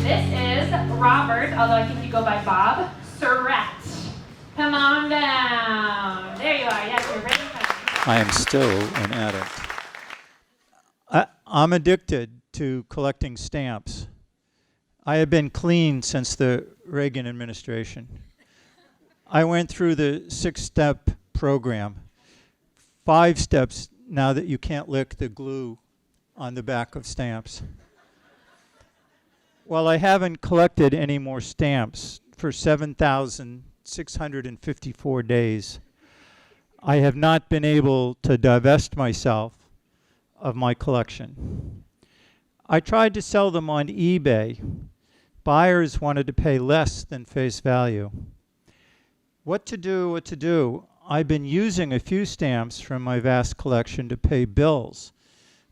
This is Robert, although I think you go by Bob, Surratt. Come on down. There you are. Yes, you're ready. I am still an addict. I'm addicted to collecting stamps. I have been clean since the Reagan administration. I went through the 6-step program. 5 steps now that you can't lick the glue on the back of stamps. Well, I haven't collected any more stamps for 7,654 days. I have not been able to divest myself of my collection. I tried to sell them on eBay. Buyers wanted to pay less than face value. What to do? I've been using a few stamps from my vast collection to pay bills.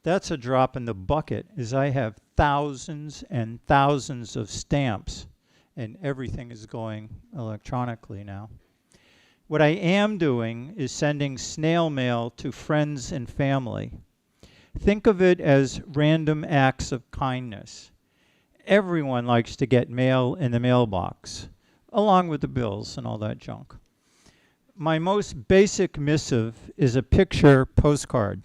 That's a drop in the bucket, as I have thousands and thousands of stamps, and everything is going electronically now. What I am doing is sending snail mail to friends and family. Think of it as random acts of kindness. Everyone likes to get mail in the mailbox, along with the bills and all that junk. My most basic missive is a picture postcard.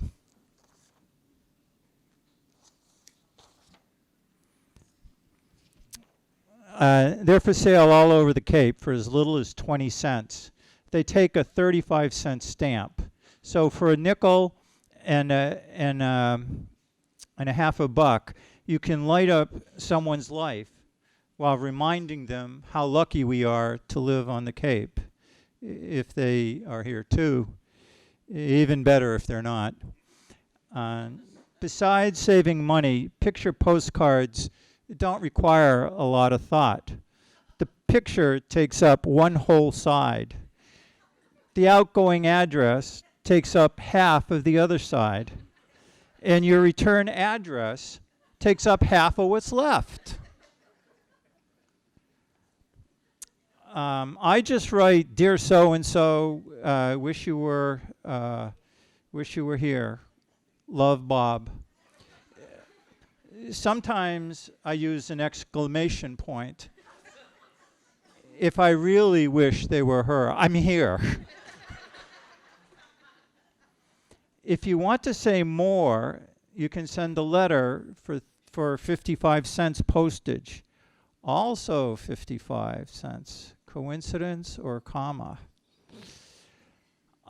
They're for sale all over the Cape for as little as 20 cents. They take a 35-cent stamp. So for a nickel and a half a buck, you can light up someone's life while reminding them how lucky we are to live on the Cape. If they are here too, even better if they're not. Besides saving money, picture postcards don't require a lot of thought. The picture takes up one whole side. The outgoing address takes up half of the other side. And your return address takes up half of what's left. I just write, "Dear so-and-so, wish you were here. Love, Bob." Sometimes I use an exclamation point. If I really wish they were her, I'm here. If you want to say more, you can send a letter for 55 cents postage. Also 55 cents. Coincidence or comma?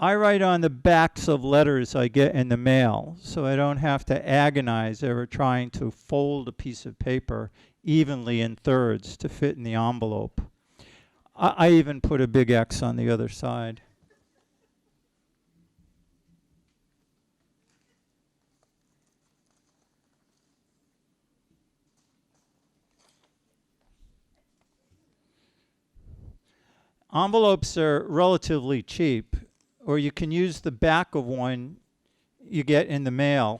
I write on the backs of letters I get in the mail, so I don't have to agonize over trying to fold a piece of paper evenly in thirds to fit in the envelope. I even put a big X on the other side. Envelopes are relatively cheap, or you can use the back of one you get in the mail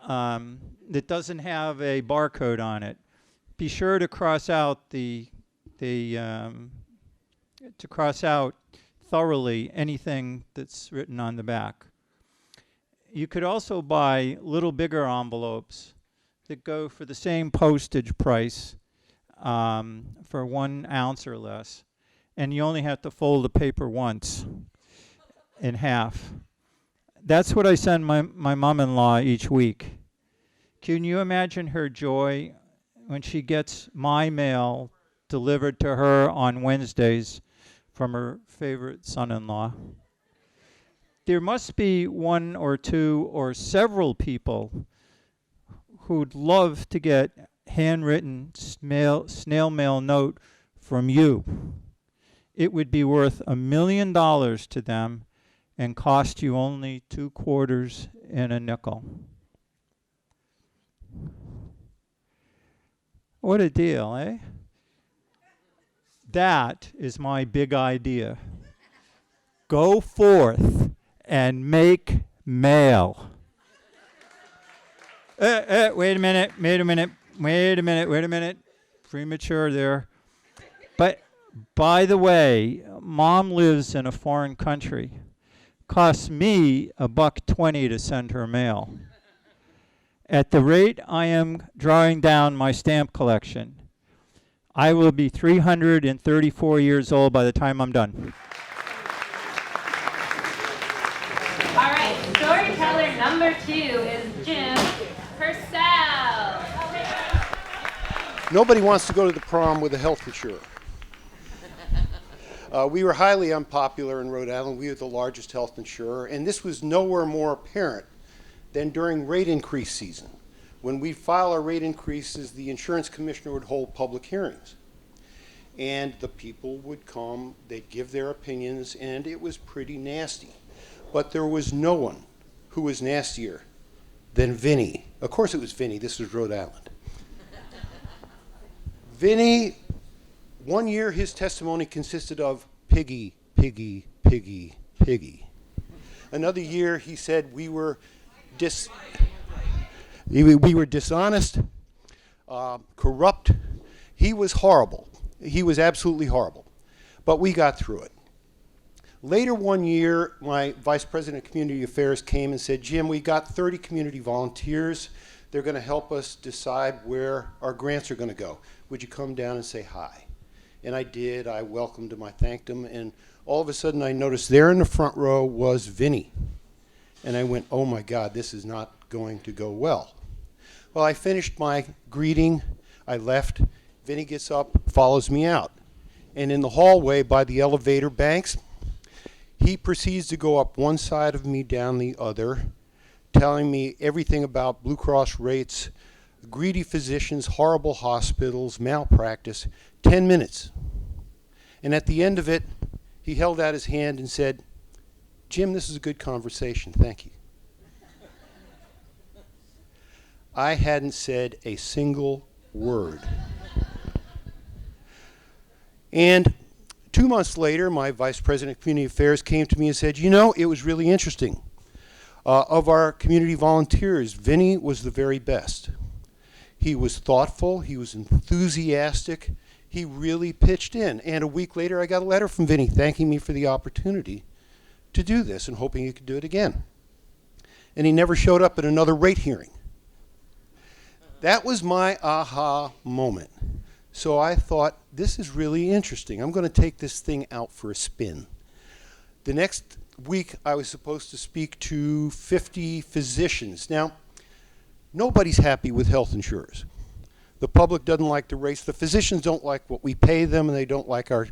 that doesn't have a barcode on it. Be sure to cross out cross out thoroughly anything that's written on the back. You could also buy little bigger envelopes that go for the same postage price for 1 ounce or less. And you only have to fold the paper once in half. That's what I send my mom-in-law each week. Can you imagine her joy when she gets my mail delivered to her on Wednesdays from her favorite son-in-law? There must be 1 or 2 or several people who'd love to get handwritten snail mail note from you. It would be worth $1 million to them and cost you only 2 quarters and a nickel. What a deal, eh? That is my big idea. Go forth and make mail. Wait a minute. Premature there. But by the way, Mom lives in a foreign country. Costs me $1.20 to send her mail. At the rate I am drawing down my stamp collection, I will be 334 years old by the time I'm done. All right, storyteller number 2 is Jim Purcell. Nobody wants to go to the prom with a health insurer. We were highly unpopular in Rhode Island. We were the largest health insurer, and this was nowhere more apparent than during rate increase season. When we file our rate increases, the insurance commissioner would hold public hearings. And the people would come, they'd give their opinions, and it was pretty nasty. But there was no one who was nastier than Vinny. Of course it was Vinny, this was Rhode Island. Vinny, one year his testimony consisted of piggy, piggy, piggy, piggy. Another year he said we were dishonest, corrupt. He was horrible. He was absolutely horrible. But we got through it. Later one year, my vice president of community affairs came and said, Jim, we got 30 community volunteers. They're going to help us decide where our grants are going to go. Would you come down and say hi? And I did. I welcomed him. I thanked him. And all of a sudden, I noticed there in the front row was Vinny. And I went, oh, my God, this is not going to go well. Well, I finished my greeting. I left. Vinny gets up, follows me out. And in the hallway by the elevator banks, he proceeds to go up one side of me, down the other, telling me everything about Blue Cross rates, greedy physicians, horrible hospitals, malpractice, 10 minutes. And at the end of it, he held out his hand and said, Jim, this is a good conversation. Thank you. I hadn't said a single word. And 2 months later, my vice president of community affairs came to me and said, you know, it was really interesting. Of our community volunteers, Vinny was the very best. He was thoughtful. He was enthusiastic. He really pitched in. And a week later, I got a letter from Vinny thanking me for the opportunity to do this and hoping he could do it again. And he never showed up at another rate hearing. That was my aha moment. So I thought, this is really interesting. I'm going to take this thing out for a spin. The next week, I was supposed to speak to 50 physicians. Now, nobody's happy with health insurers. The public doesn't like the rates. The physicians don't like what we pay them, and they don't like our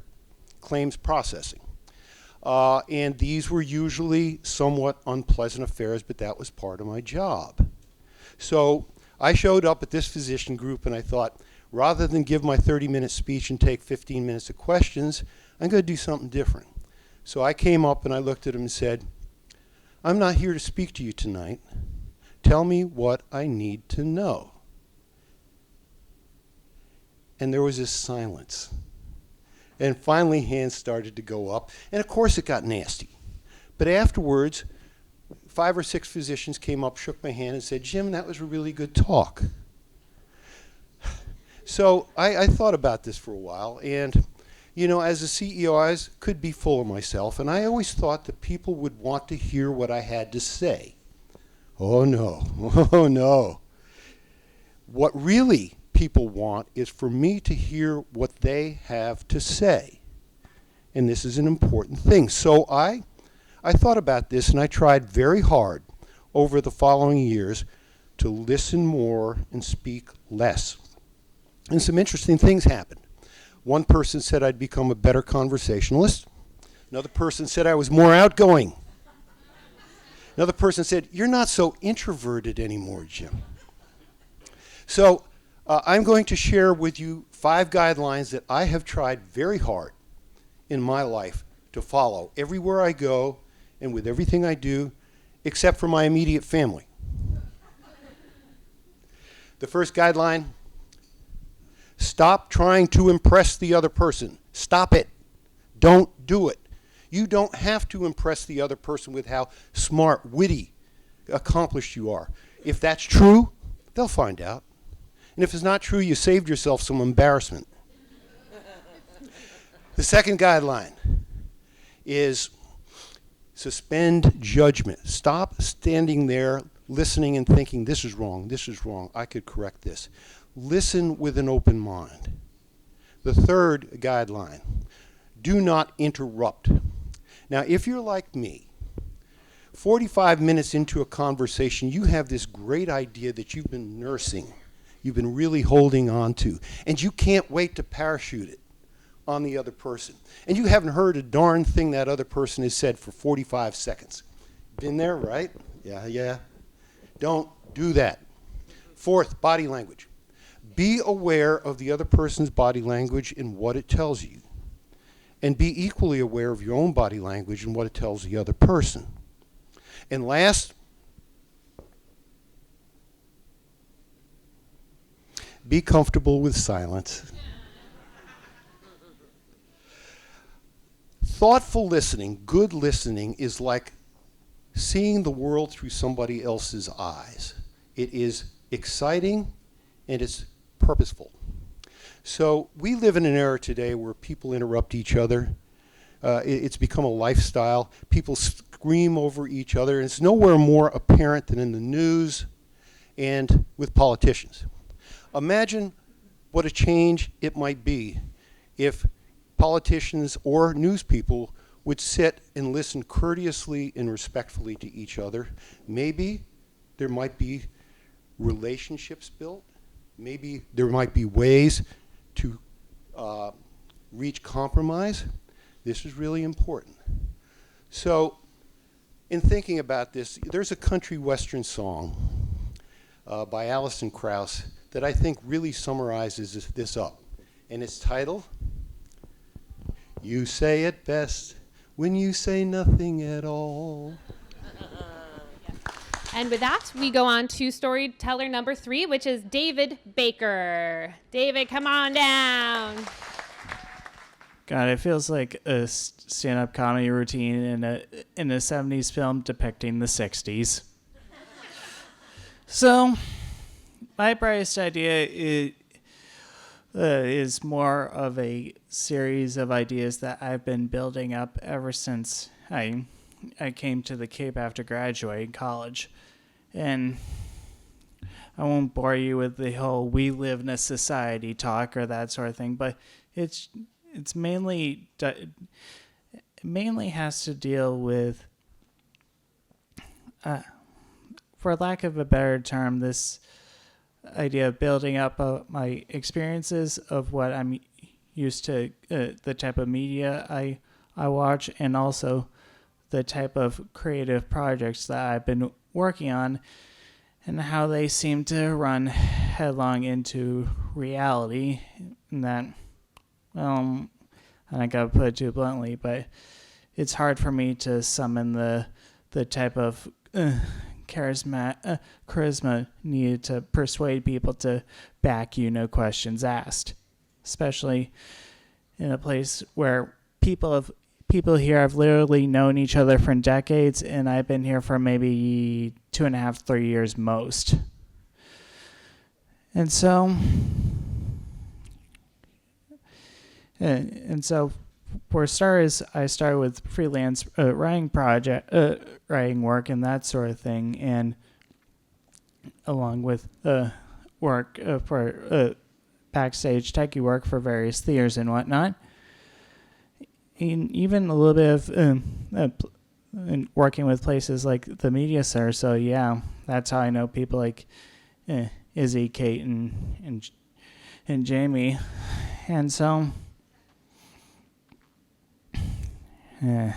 claims processing. And these were usually somewhat unpleasant affairs, but that was part of my job. So I showed up at this physician group, and I thought, rather than give my 30-minute speech and take 15 minutes of questions, I'm going to do something different. So I came up and I looked at him and said, I'm not here to speak to you tonight. Tell me what I need to know. And there was this silence. And finally, hands started to go up. And of course, it got nasty. But afterwards, 5 or 6 physicians came up, shook my hand, and said, Jim, that was a really good talk. So I thought about this for a while, and you know, as a CEO, I could be full of myself, and I always thought that people would want to hear what I had to say. Oh no, oh no. What really people want is for me to hear what they have to say, and this is an important thing. So I thought about this, and I tried very hard over the following years to listen more and speak less. And some interesting things happened. One person said I'd become a better conversationalist. Another person said I was more outgoing. Another person said, you're not so introverted anymore, Jim. So I'm going to share with you 5 guidelines that I have tried very hard in my life to follow everywhere I go and with everything I do, except for my immediate family. The first guideline, stop trying to impress the other person. Stop it. Don't do it. You don't have to impress the other person with how smart, witty, accomplished you are. If that's true, they'll find out. And if it's not true, you saved yourself some embarrassment. The second guideline is suspend judgment. Stop standing there listening and thinking, this is wrong, I could correct this. Listen with an open mind. The third guideline, do not interrupt. Now, if you're like me, 45 minutes into a conversation, you have this great idea that you've been nursing, you've been really holding on to, and you can't wait to parachute it on the other person. And you haven't heard a darn thing that other person has said for 45 seconds. Been there, right? Yeah. Don't do that. Fourth, body language. Be aware of the other person's body language and what it tells you. And be equally aware of your own body language and what it tells the other person. And last, be comfortable with silence. Thoughtful listening, good listening, is like seeing the world through somebody else's eyes. It is exciting and it's purposeful. So we live in an era today where people interrupt each other. It's become a lifestyle. People scream over each other, and it's nowhere more apparent than in the news and with politicians. Imagine what a change it might be if politicians or news people would sit and listen courteously and respectfully to each other. Maybe there might be relationships built. Maybe there might be ways to reach compromise. This is really important. So, in thinking about this, there's a country western song by Alison Krauss that I think really summarizes this up. And it's titled, "You Say It Best When You Say Nothing at All." And with that, we go on to storyteller number 3, which is David Baker. David, come on down. God, it feels like a stand-up comedy routine in a 70s film depicting the 60s. So, my brightest idea is more of a series of ideas that I've been building up ever since I came to the Cape after graduating college. And I won't bore you with the whole we live in a society talk or that sort of thing, but it's mainly has to deal with, for lack of a better term, this idea of building up my experiences of what I'm used to, the type of media I watch, and also the type of creative projects that I've been working on, and how they seem to run headlong into reality. And that, I don't gotta put it too bluntly, but it's hard for me to summon the type of charisma needed to persuade people to back you, no questions asked. Especially in a place where people here have literally known each other for decades, and I've been here for maybe 2.5, 3 years most. And so for starters, I started with freelance writing work and that sort of thing, and along with work for backstage techie work for various theaters and whatnot. And even a little bit of working with places like the Media Center. So yeah, that's how I know people like Izzy, Kate, and Jamie. And so, I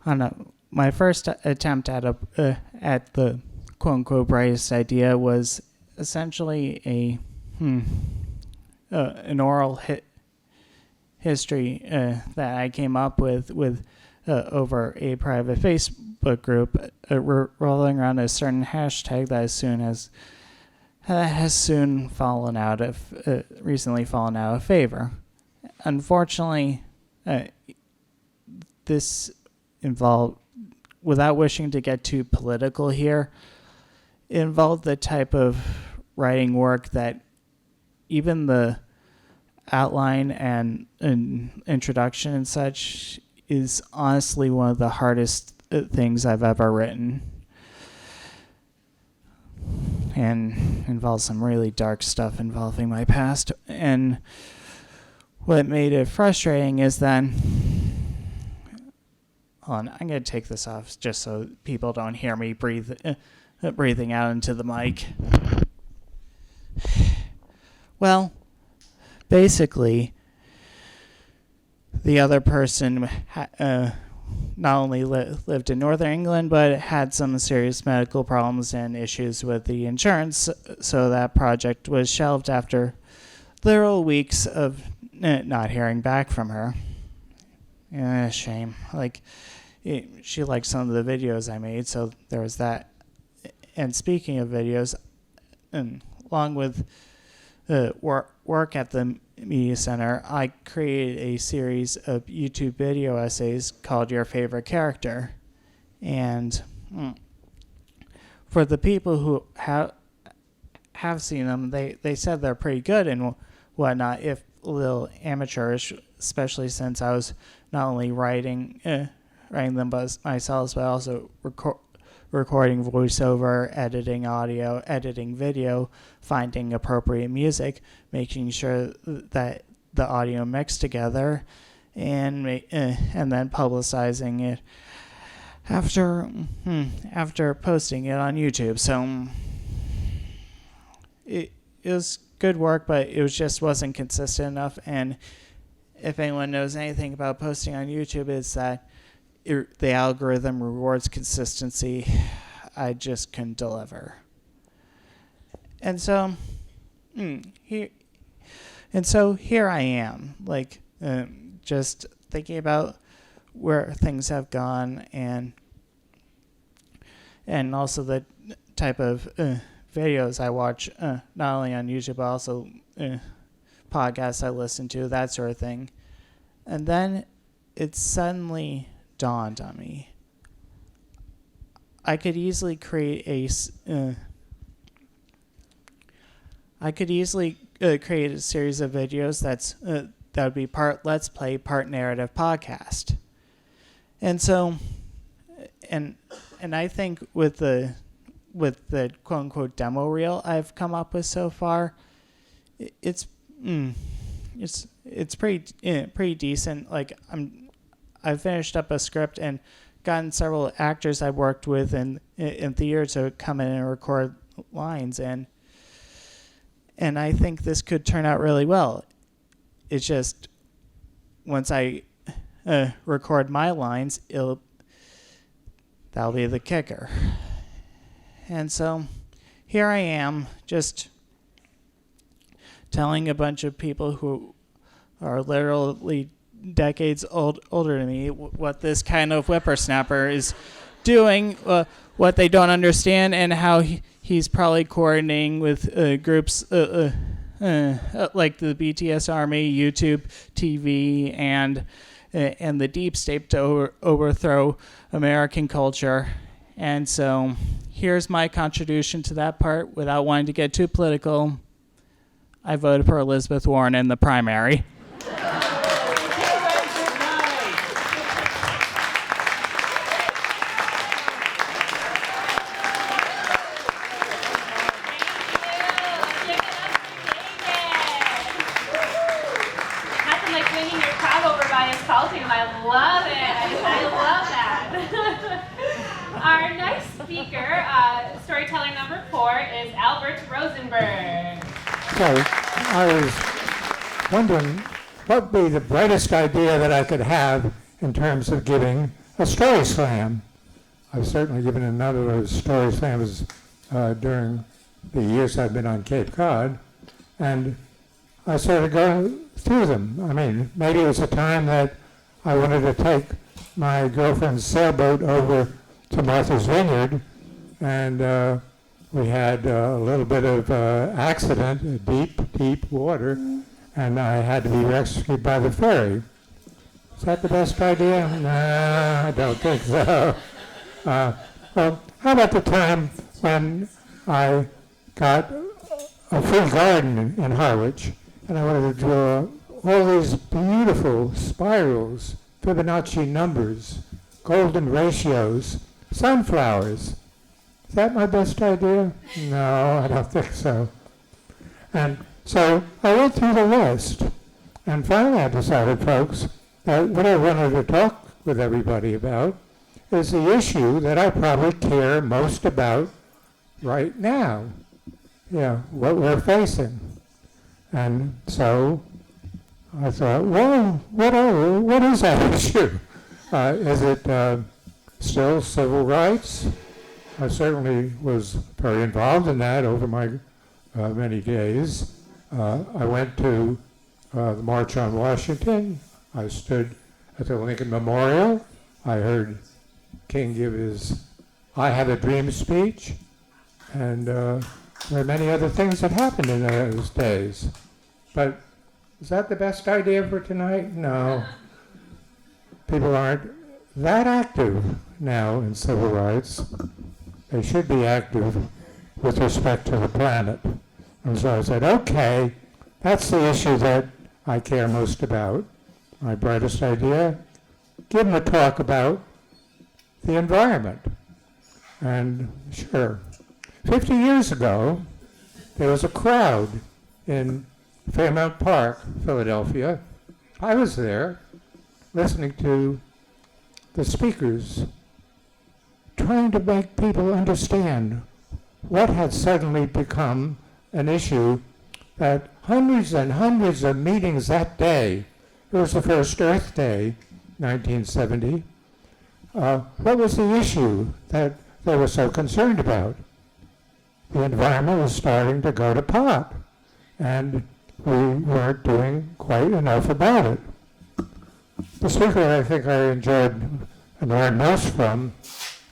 don't know. My first attempt at the quote unquote brightest idea was essentially an oral history that I came up with over a private Facebook group, rolling around a certain hashtag that has recently fallen out of favor. Unfortunately, this involved, without wishing to get too political here, it involved the type of writing work that even the outline and introduction and such is honestly one of the hardest things I've ever written, and involves some really dark stuff involving my past. And what made it frustrating is that, I'm going to take this off just so people don't hear me breathing out into the mic. Well, basically, the other person not only lived in northern England, but had some serious medical problems and issues with the insurance, so that project was shelved after literal weeks of not hearing back from her. Shame. She liked some of the videos I made, so there was that. And speaking of videos, along with work at the Media Center, I created a series of YouTube video essays called Your Favorite Character. And for the people who have seen them, they said they're pretty good and whatnot, if a little amateurish, especially since I was not only writing them myself, but also recording voiceover, editing audio, editing video, finding appropriate music, making sure that the audio mixed together, and then publicizing it after posting it on YouTube. So it was good work, but it just wasn't consistent enough. And if anyone knows anything about posting on YouTube, it's that the algorithm rewards consistency. I just couldn't deliver. And so here I am, just thinking about where things have gone, and also the type of videos I watch, not only on YouTube, but also podcasts I listen to, that sort of thing. And then it suddenly dawned on me, I could easily create a series of videos that would be part Let's Play, part narrative podcast. And so, and I think with the quote unquote demo reel I've come up with so far, it's pretty decent. I've finished up a script and gotten several actors I've worked with in theater to come in and record lines, and I think this could turn out really well. It's just once I record my lines, that'll be the kicker. And so here I am, just telling a bunch of people who are literally decades older than me what this kind of whippersnapper is doing, what they don't understand, and how he's probably coordinating with groups like the BTS Army, YouTube TV, and the deep state to overthrow American culture. And so here's my contribution to that part without wanting to get too political. I voted for Elizabeth Warren in the primary. Our next speaker, storyteller number 4, is Albert Rosenberg. So I was wondering what would be the brightest idea that I could have in terms of giving a story slam. I've certainly given a number of story slams during the years I've been on Cape Cod, and I sort of go through them. I mean, maybe it was a time that I wanted to take my girlfriend's sailboat over to Martha's Vineyard, and we had a little bit of accident, deep water, and I had to be rescued by the ferry. Is that the best idea? No, I don't think so. Well, how about the time when I got a free garden in Harwich, and I wanted to draw all these beautiful spirals, Fibonacci numbers, golden ratios, sunflowers. Is that my best idea? No, I don't think so. And so I went through the list, and finally I decided, folks, that what I wanted to talk with everybody about is the issue that I probably care most about right now. Yeah, what we're facing. And so I thought, well, what is that issue? Is it still civil rights? I certainly was very involved in that over my many days. I went to the March on Washington. I stood at the Lincoln Memorial. I heard King give his I Have a Dream speech. And there are many other things that happened in those days. But is that the best idea for tonight? No. People aren't that active now in civil rights. They should be active with respect to the planet. And so I said, okay, that's the issue that I care most about. My brightest idea, give them a talk about the environment. And sure, 50 years ago, there was a crowd in Fairmount Park, Philadelphia. I was there listening to the speakers trying to make people understand what had suddenly become an issue that hundreds and hundreds of meetings that day, it was the first Earth Day, 1970, what was the issue that they were so concerned about? The environment was starting to go to pot, and we weren't doing quite enough about it. The speaker I think I enjoyed and learned most from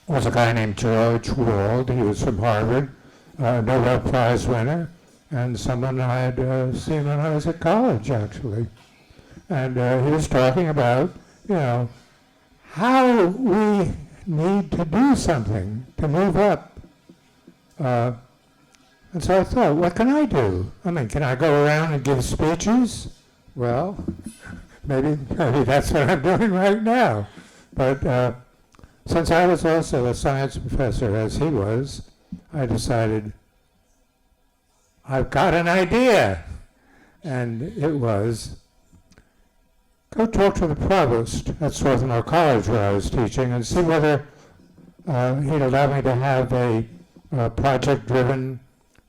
was a guy named George Wald. He was from Harvard, a Nobel Prize winner, and someone I had seen when I was at college, actually. And he was talking about, how we need to do something to move up. And so I thought, what can I do? I mean, can I go around and give speeches? Well, maybe that's what I'm doing right now. But since I was also a science professor, as he was, I decided, I've got an idea. And it was, go talk to the provost at Swarthmore College where I was teaching and see whether he'd allow me to have a project-driven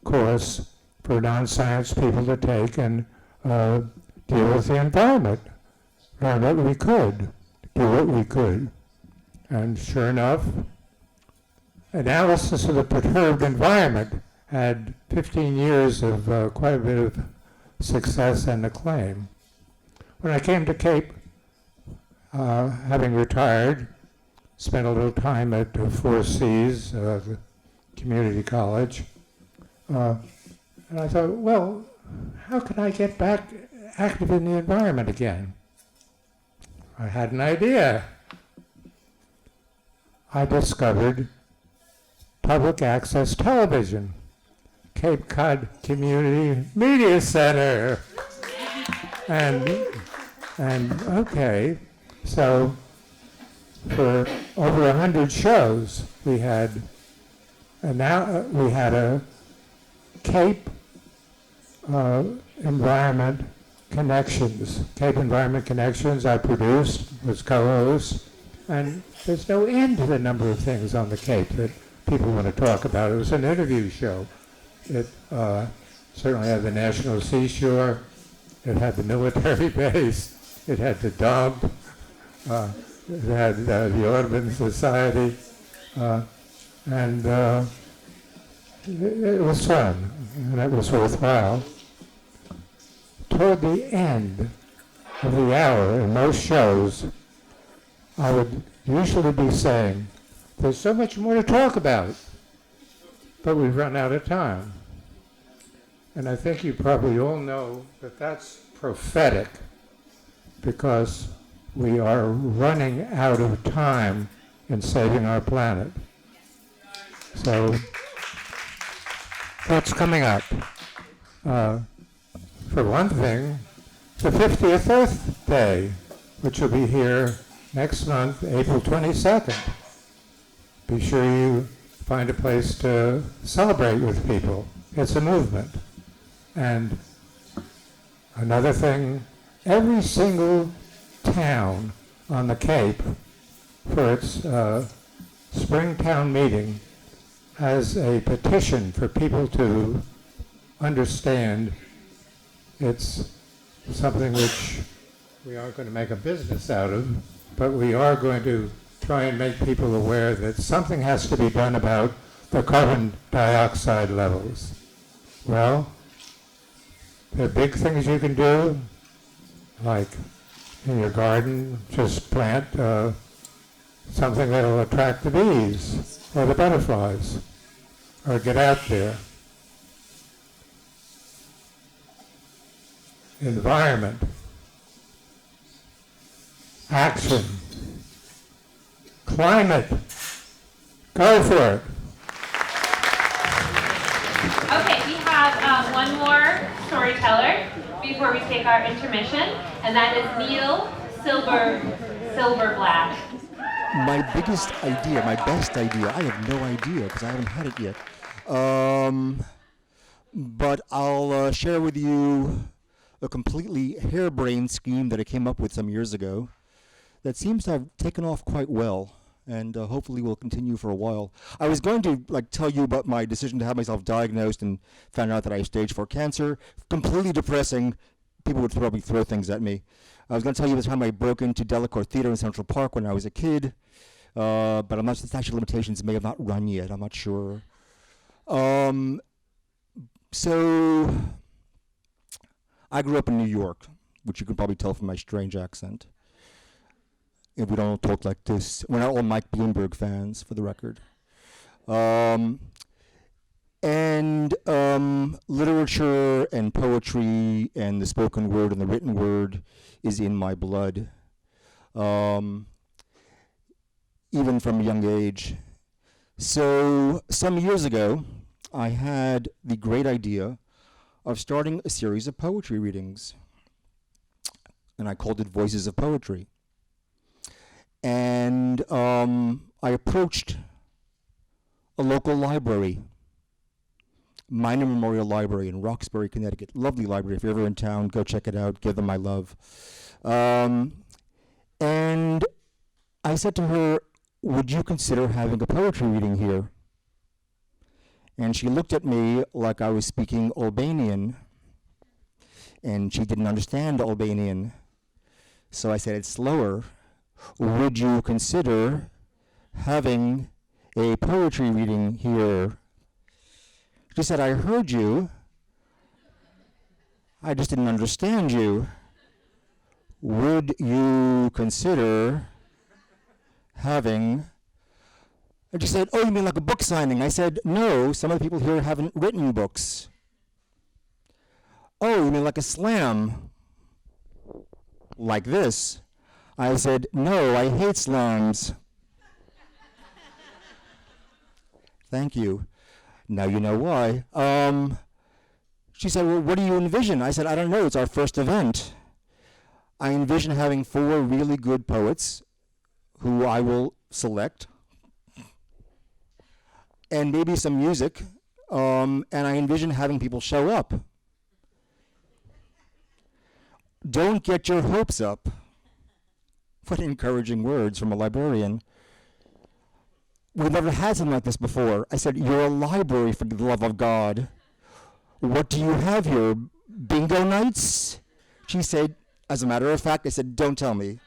course for non-science people to take and deal with the environment, learn what we could, do what we could. And sure enough, analysis of the perturbed environment had 15 years of quite a bit of success and acclaim. When I came to Cape, having retired, spent a little time at Four Seas, the community college, and I thought, well, how can I get back active in the environment again? I had an idea. I discovered public access television, Cape Cod Community Media Center. And okay, so for over 100 shows, we had a Cape Environment Connections. Cape Environment Connections I produced, was co-host, and there's no end to the number of things on the Cape that people want to talk about. It was an interview show. It certainly had the National Seashore, it had the military base, it had the dump, it had the Audubon Society, and it was fun, and it was worthwhile. Toward the end of the hour in most shows, I would usually be saying, there's so much more to talk about, but we've run out of time. And I think you probably all know that that's prophetic, because we are running out of time in saving our planet. So what's coming up? For one thing, the 50th Earth Day, which will be here next month, April 22nd. Be sure you find a place to celebrate with people. It's a movement. And another thing, every single town on the Cape for its Springtown meeting has a petition for people to understand it's something which we aren't going to make a business out of, but we are going to try and make people aware that something has to be done about the carbon dioxide levels. Well, there are big things you can do, like in your garden, just plant something that will attract the bees or the butterflies, or get out there. Environment, action, climate, go for it. Okay, we have one more storyteller before we take our intermission, and that is Neil Silverblatt. My biggest idea, my best idea, I have no idea because I haven't had it yet. But I'll share with you a completely harebrained scheme that I came up with some years ago that seems to have taken off quite well and hopefully will continue for a while. I was going to tell you about my decision to have myself diagnosed and found out that I have stage 4 cancer. Completely depressing. People would probably throw things at me. I was going to tell you the time I broke into Delacorte Theater in Central Park when I was a kid, but I'm not. The statute of limitations may have not run yet. I'm not sure. So I grew up in New York, which you can probably tell from my strange accent. If we don't talk like this, we're not all Mike Bloomberg fans, for the record. And literature and poetry and the spoken word and the written word is in my blood, even from a young age. So some years ago, I had the great idea of starting a series of poetry readings, and I called it Voices of Poetry. And I approached a local library, Minor Memorial Library in Roxbury, Connecticut. Lovely library. If you're ever in town, go check it out. Give them my love. And I said to her, would you consider having a poetry reading here? And she looked at me like I was speaking Albanian, and she didn't understand Albanian. So I said it slower. Would you consider having a poetry reading here? She said, I heard you. I just didn't understand you. Would you consider having... And she said, oh, you mean like a book signing? I said, no, some of the people here haven't written books. Oh, you mean like a slam? Like this? I said, no, I hate slams. Thank you. Now you know why. She said, well, what do you envision? I said, I don't know, it's our first event. I envision having 4 really good poets who I will select, and maybe some music, and I envision having people show up. Don't get your hopes up. What encouraging words from a librarian. We've never had something like this before. I said, you're a library, for the love of God. What do you have here? Bingo nights? She said, as a matter of fact, I said, don't tell me.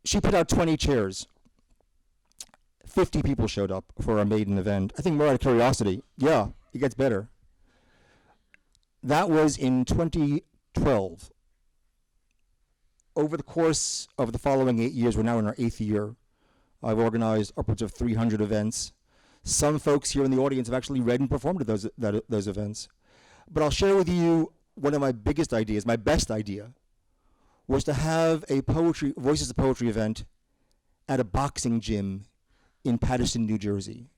She put out 20 chairs. 50 people showed up for a maiden event. I think more out of curiosity. Yeah, it gets better. That was in 2012. Over the course of the following 8 years, we're now in our 8th year, I've organized upwards of 300 events. Some folks here in the audience have actually read and performed at those events. But I'll share with you one of my biggest ideas, my best idea, was to have a Voices of Poetry event at a boxing gym in Paterson, New Jersey.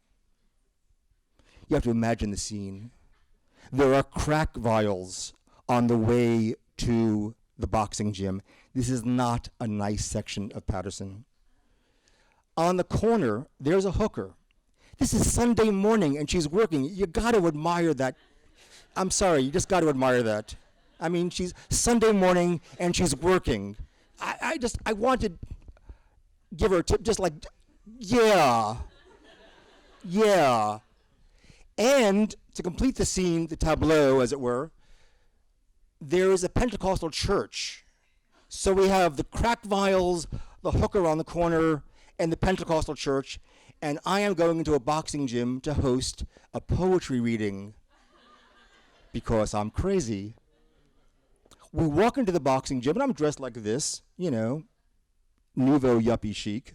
You have to imagine the scene. There are crack vials on the way to the boxing gym. This is not a nice section of Patterson. On the corner, there's a hooker. This is Sunday morning and she's working. You got to admire that. I'm sorry, you just got to admire that. I mean, she's Sunday morning and she's working. I wanted to give her a tip, just like, yeah. Yeah. And to complete the scene, the tableau, as it were, there is a Pentecostal church. So we have the crack vials, the hooker on the corner, and the Pentecostal church. And I am going into a boxing gym to host a poetry reading because I'm crazy. We walk into the boxing gym, and I'm dressed like this, you know, nouveau yuppie chic.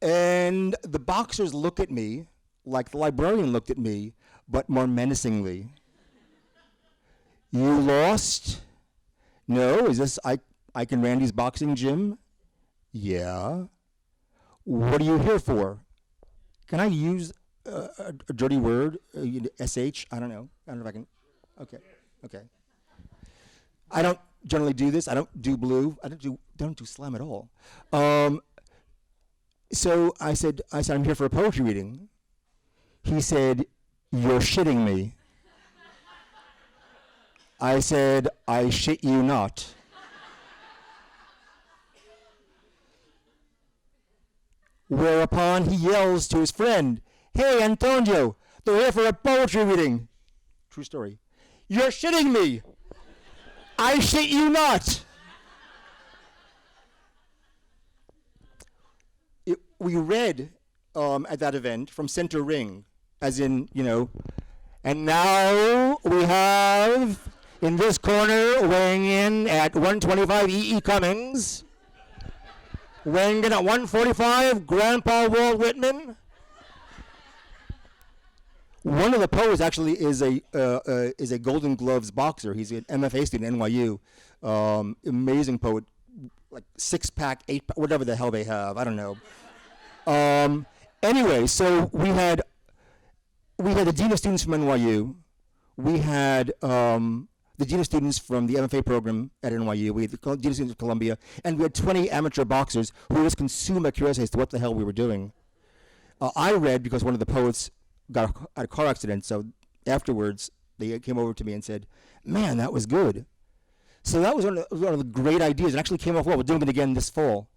And the boxers look at me like the librarian looked at me, but more menacingly. You lost? No, is this Ike and Randy's boxing gym? Yeah. What are you here for? Can I use a dirty word? SH? I don't know. I don't know if I can. Okay. I don't generally do this. I don't do blue. I don't do slam at all. So I said, I'm here for a poetry reading. He said, you're shitting me. I said, I shit you not. Whereupon he yells to his friend, hey, Antonio, they're here for a poetry reading. True story. You're shitting me. I shit you not. We read at that event from Center Ring, as in, you know, and now we have in this corner weighing in at 125 E.E. Cummings, weighing in at 145 Grandpa Walt Whitman. One of the poets actually is a Golden Gloves boxer. He's an MFA student at NYU. Amazing poet, like 6-pack, 8-pack, whatever the hell they have. I don't know. Anyway, so we had the Dean of Students from NYU. We had the Dean of Students from the MFA program at NYU. We had the Dean of Students of Columbia. And we had 20 amateur boxers who just consumed by curiosity as to what the hell we were doing. I read because one of the poets got a car accident, so afterwards they came over to me and said, man, that was good. So that was one of the great ideas. It actually came off well. We're doing it again this fall.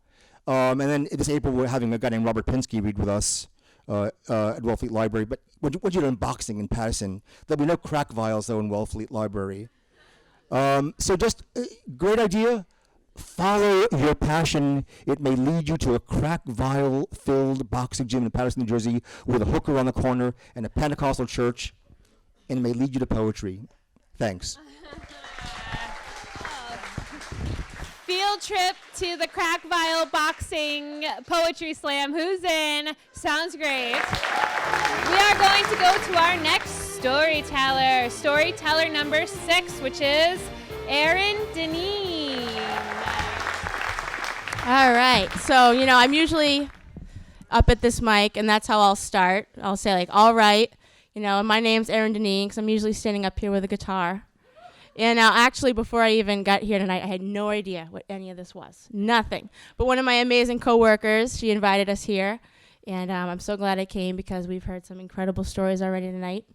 And then this April, we're having a guy named Robert Pinsky read with us at Wellfleet Library. But what you do in boxing in Patterson? There'll be no crack vials, though, in Wellfleet Library. So just great idea. Follow your passion. It may lead you to a crack vial-filled boxing gym in Patterson, New Jersey, with a hooker on the corner and a Pentecostal church. And it may lead you to poetry. Thanks. Field trip to the Crack Vial Boxing Poetry Slam. Who's in? Sounds great. We are going to go to our next storyteller. Storyteller number 6, which is Erin Deneen. All right. So, you know, I'm usually up at this mic, and that's how I'll start. I'll say, like, all right. You know, my name's Erin Deneen, because I'm usually standing up here with a guitar. And actually, before I even got here tonight, I had no idea what any of this was. Nothing. But one of my amazing coworkers, she invited us here. And I'm so glad I came because we've heard some incredible stories already tonight.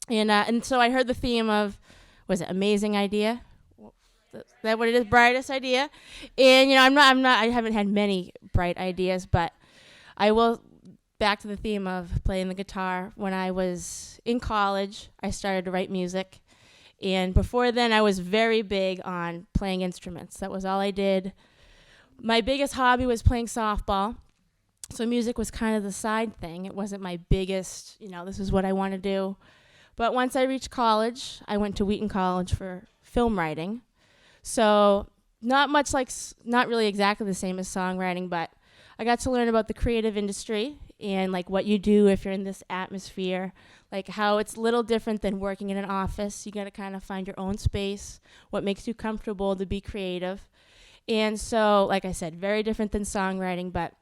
And so I heard the theme of, was it amazing idea? Is that what it is? Brightest idea? And, you know, I haven't had many bright ideas, but I will, back to the theme of playing the guitar. When I was in college, I started to write music. And before then, I was very big on playing instruments. That was all I did. My biggest hobby was playing softball. So music was kind of the side thing. It wasn't my biggest, you know, this is what I want to do. But once I reached college, I went to Wheaton College for film writing. So not really exactly the same as songwriting, but I got to learn about the creative industry and like what you do if you're in this atmosphere, like how it's a little different than working in an office. You got to kind of find your own space, what makes you comfortable to be creative. And so, like I said, very different than songwriting, but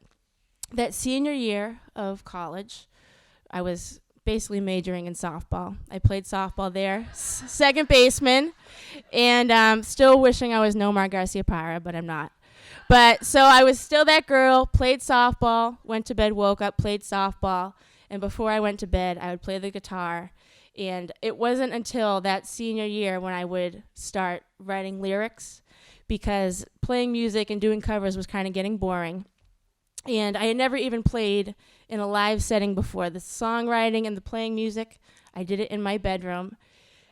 that senior year of college, I was basically majoring in softball. I played softball there, second baseman, and still wishing I was Nomar Garcia-Parra, but I'm not. But so I was still that girl, played softball, went to bed, woke up, played softball, and before I went to bed, I would play the guitar. And it wasn't until that senior year when I would start writing lyrics, because playing music and doing covers was kind of getting boring. And I had never even played in a live setting before. The songwriting and the playing music, I did it in my bedroom.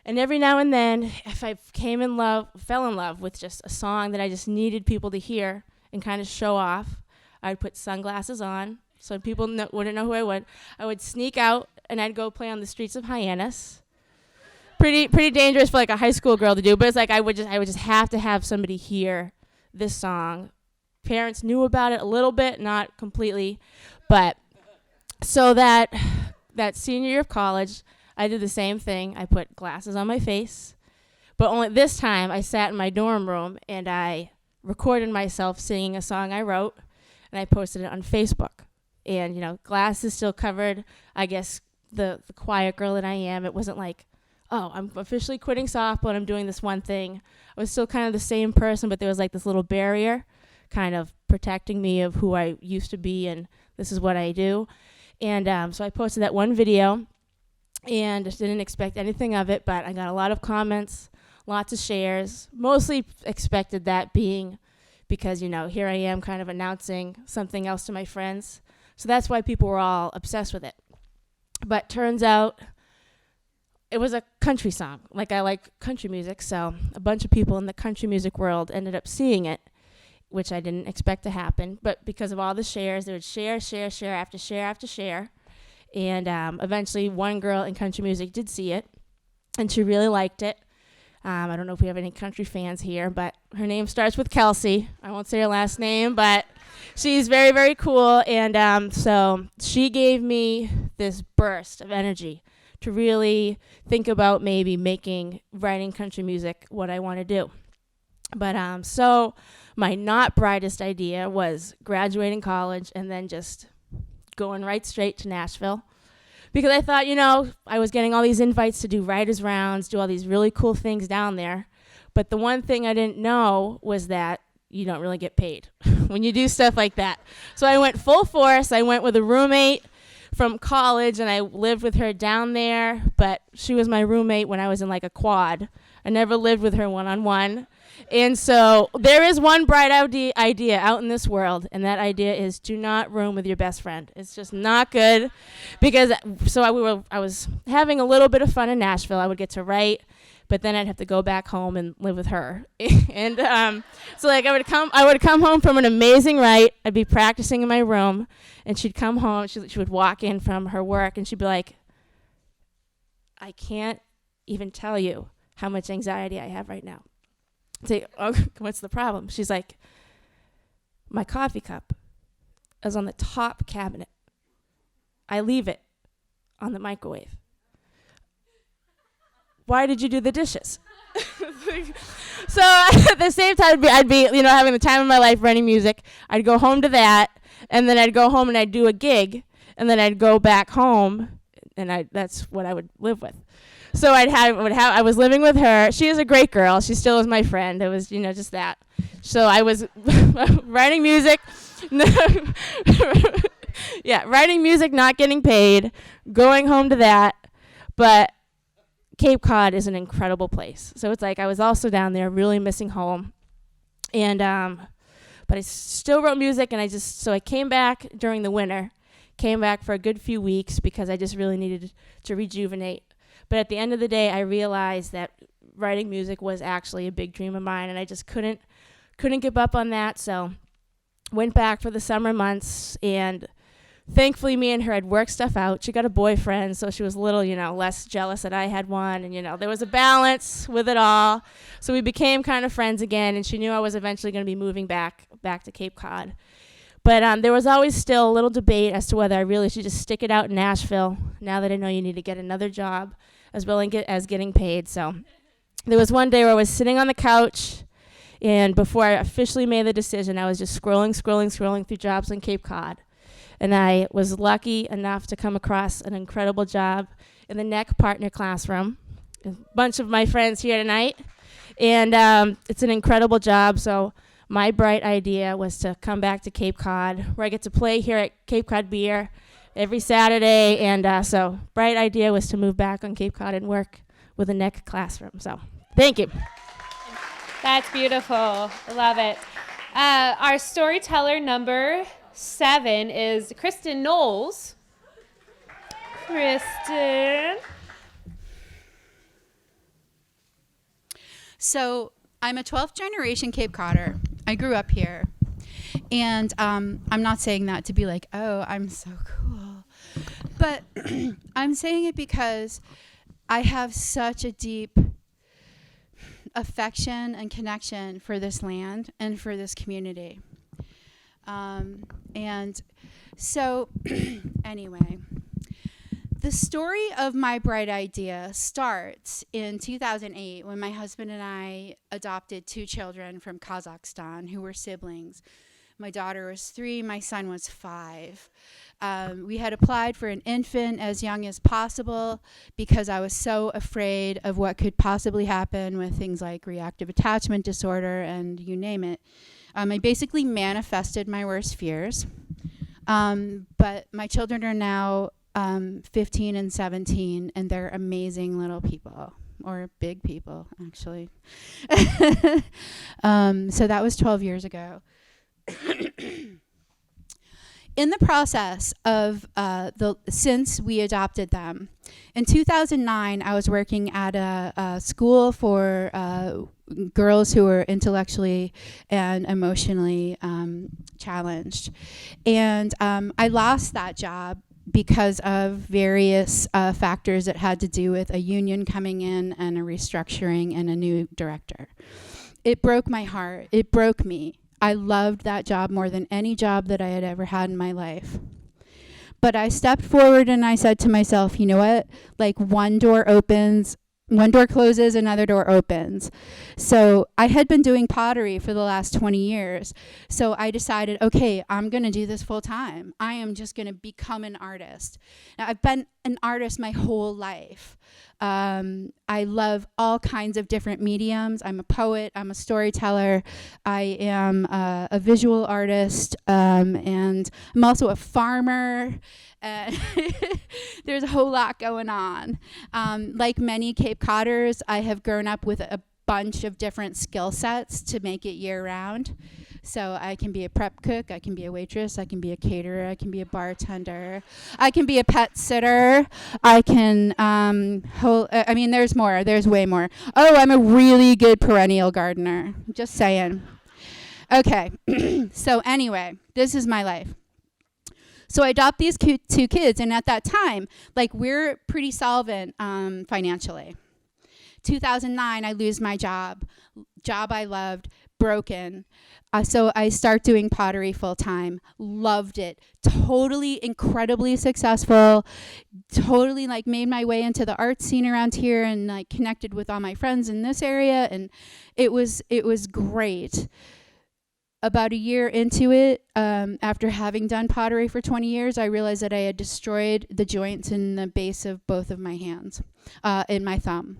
And every now and then, if I fell in love with just a song that I just needed people to hear and kind of show off, I'd put sunglasses on so people wouldn't know who I was. I would sneak out and I'd go play on the streets of Hyannis. Pretty dangerous for like a high school girl to do, but it's like I would just have to have somebody hear this song. Parents knew about it a little bit, not completely, but so that senior year of college, I did the same thing. I put glasses on my face, but only this time I sat in my dorm room and I recorded myself singing a song I wrote, and I posted it on Facebook. And, you know, glasses still covered, I guess, the quiet girl that I am. It wasn't like, oh, I'm officially quitting softball and I'm doing this one thing. I was still kind of the same person, but there was like this little barrier kind of protecting me of who I used to be, and this is what I do. And so I posted that one video and didn't expect anything of it, but I got a lot of comments, lots of shares. Mostly expected that being because, you know, here I am kind of announcing something else to my friends. So that's why people were all obsessed with it. But turns out it was a country song. Like, I like country music, so a bunch of people in the country music world ended up seeing it, which I didn't expect to happen. But because of all the shares, they would share after share. And eventually one girl in country music did see it, and she really liked it. I don't know if we have any country fans here, but her name starts with Kelsey. I won't say her last name, but she's very, very cool. And so she gave me this burst of energy to really think about maybe writing country music what I want to do. But so my not brightest idea was graduating college and then just going right straight to Nashville. Because I thought, you know, I was getting all these invites to do writers' rounds, do all these really cool things down there. But the one thing I didn't know was that you don't really get paid when you do stuff like that. So I went full force. I went with a roommate from college, and I lived with her down there. But she was my roommate when I was in like a quad. I never lived with her one-on-one. And so there is one bright idea out in this world, and that idea is do not room with your best friend. It's just not good. Because I was having a little bit of fun in Nashville. I would get to write, but then I'd have to go back home and live with her. And so like I would come home from an amazing write. I'd be practicing in my room, and she'd come home. She would walk in from her work, and she'd be like, I can't even tell you how much anxiety I have right now. Say, oh, what's the problem? She's like, my coffee cup is on the top cabinet. I leave it on the microwave. Why did you do the dishes? So at the same time, I'd be, you know, having the time of my life writing music. I'd go home to that, and then I'd go home and I'd do a gig, and then I'd go back home, and that's what I would live with. So I was living with her. She is a great girl. She still is my friend. It was, you know, just that. So I was writing music. Yeah, writing music, not getting paid, going home to that. But Cape Cod is an incredible place. So it's like I was also down there really missing home. And but I still wrote music, and so I came back during the winter. Came back for a good few weeks because I just really needed to rejuvenate. But at the end of the day, I realized that writing music was actually a big dream of mine, and I just couldn't give up on that. So went back for the summer months, and thankfully me and her had worked stuff out. She got a boyfriend, so she was a little, you know, less jealous that I had one, and, you know, there was a balance with it all. So we became kind of friends again, and she knew I was eventually going to be moving back to Cape Cod. But there was always still a little debate as to whether I really should just stick it out in Nashville now that I know you need to get another job as well as getting paid. So there was one day where I was sitting on the couch, and before I officially made the decision, I was just scrolling through jobs in Cape Cod. And I was lucky enough to come across an incredible job in the neck partner classroom. A bunch of my friends here tonight. And it's an incredible job. So my bright idea was to come back to Cape Cod, where I get to play here at Cape Cod Beer every Saturday. And so bright idea was to move back on Cape Cod and work with a neck classroom. So thank you. That's beautiful. I love it. Our storyteller number 7 is Kristen Knowles. Kristen. So I'm a 12th generation Cape Codder. I grew up here. And I'm not saying that to be like, oh, I'm so cool. But I'm saying it because I have such a deep affection and connection for this land and for this community. And so anyway, the story of my bright idea starts in 2008 when my husband and I adopted 2 children from Kazakhstan who were siblings. My daughter was 3, my son was 5. We had applied for an infant as young as possible because I was so afraid of what could possibly happen with things like reactive attachment disorder and you name it. I basically manifested my worst fears. But my children are now 15 and 17, and they're amazing little people, or big people, actually. So that was 12 years ago. In the process of since we adopted them, in 2009, I was working at a school for girls who were intellectually and emotionally challenged. And I lost that job because of various factors that had to do with a union coming in and a restructuring and a new director. It broke my heart. It broke me. I loved that job more than any job that I had ever had in my life. But I stepped forward and I said to myself, you know what? Like one door closes, another door opens. So I had been doing pottery for the last 20 years. So I decided, okay, I'm going to do this full time. I am just going to become an artist. Now, I've been an artist my whole life. I love all kinds of different mediums. I'm a poet. I'm a storyteller. I am a visual artist. And I'm also a farmer. There's a whole lot going on. Like many Cape Codders, I have grown up with a bunch of different skill sets to make it year-round. So I can be a prep cook, I can be a waitress, I can be a caterer, I can be a bartender, I can be a pet sitter, I can, there's more, there's way more. Oh, I'm a really good perennial gardener, just saying. Okay, so anyway, this is my life. So I adopt these 2 kids, and at that time, like, we're pretty solvent financially. 2009, I lose my job I loved, broken. So I start doing pottery full time. Loved it. Totally incredibly successful. Totally like made my way into the art scene around here and like connected with all my friends in this area, and it was great. About a year into it, after having done pottery for 20 years, I realized that I had destroyed the joints in the base of both of my hands, in my thumb.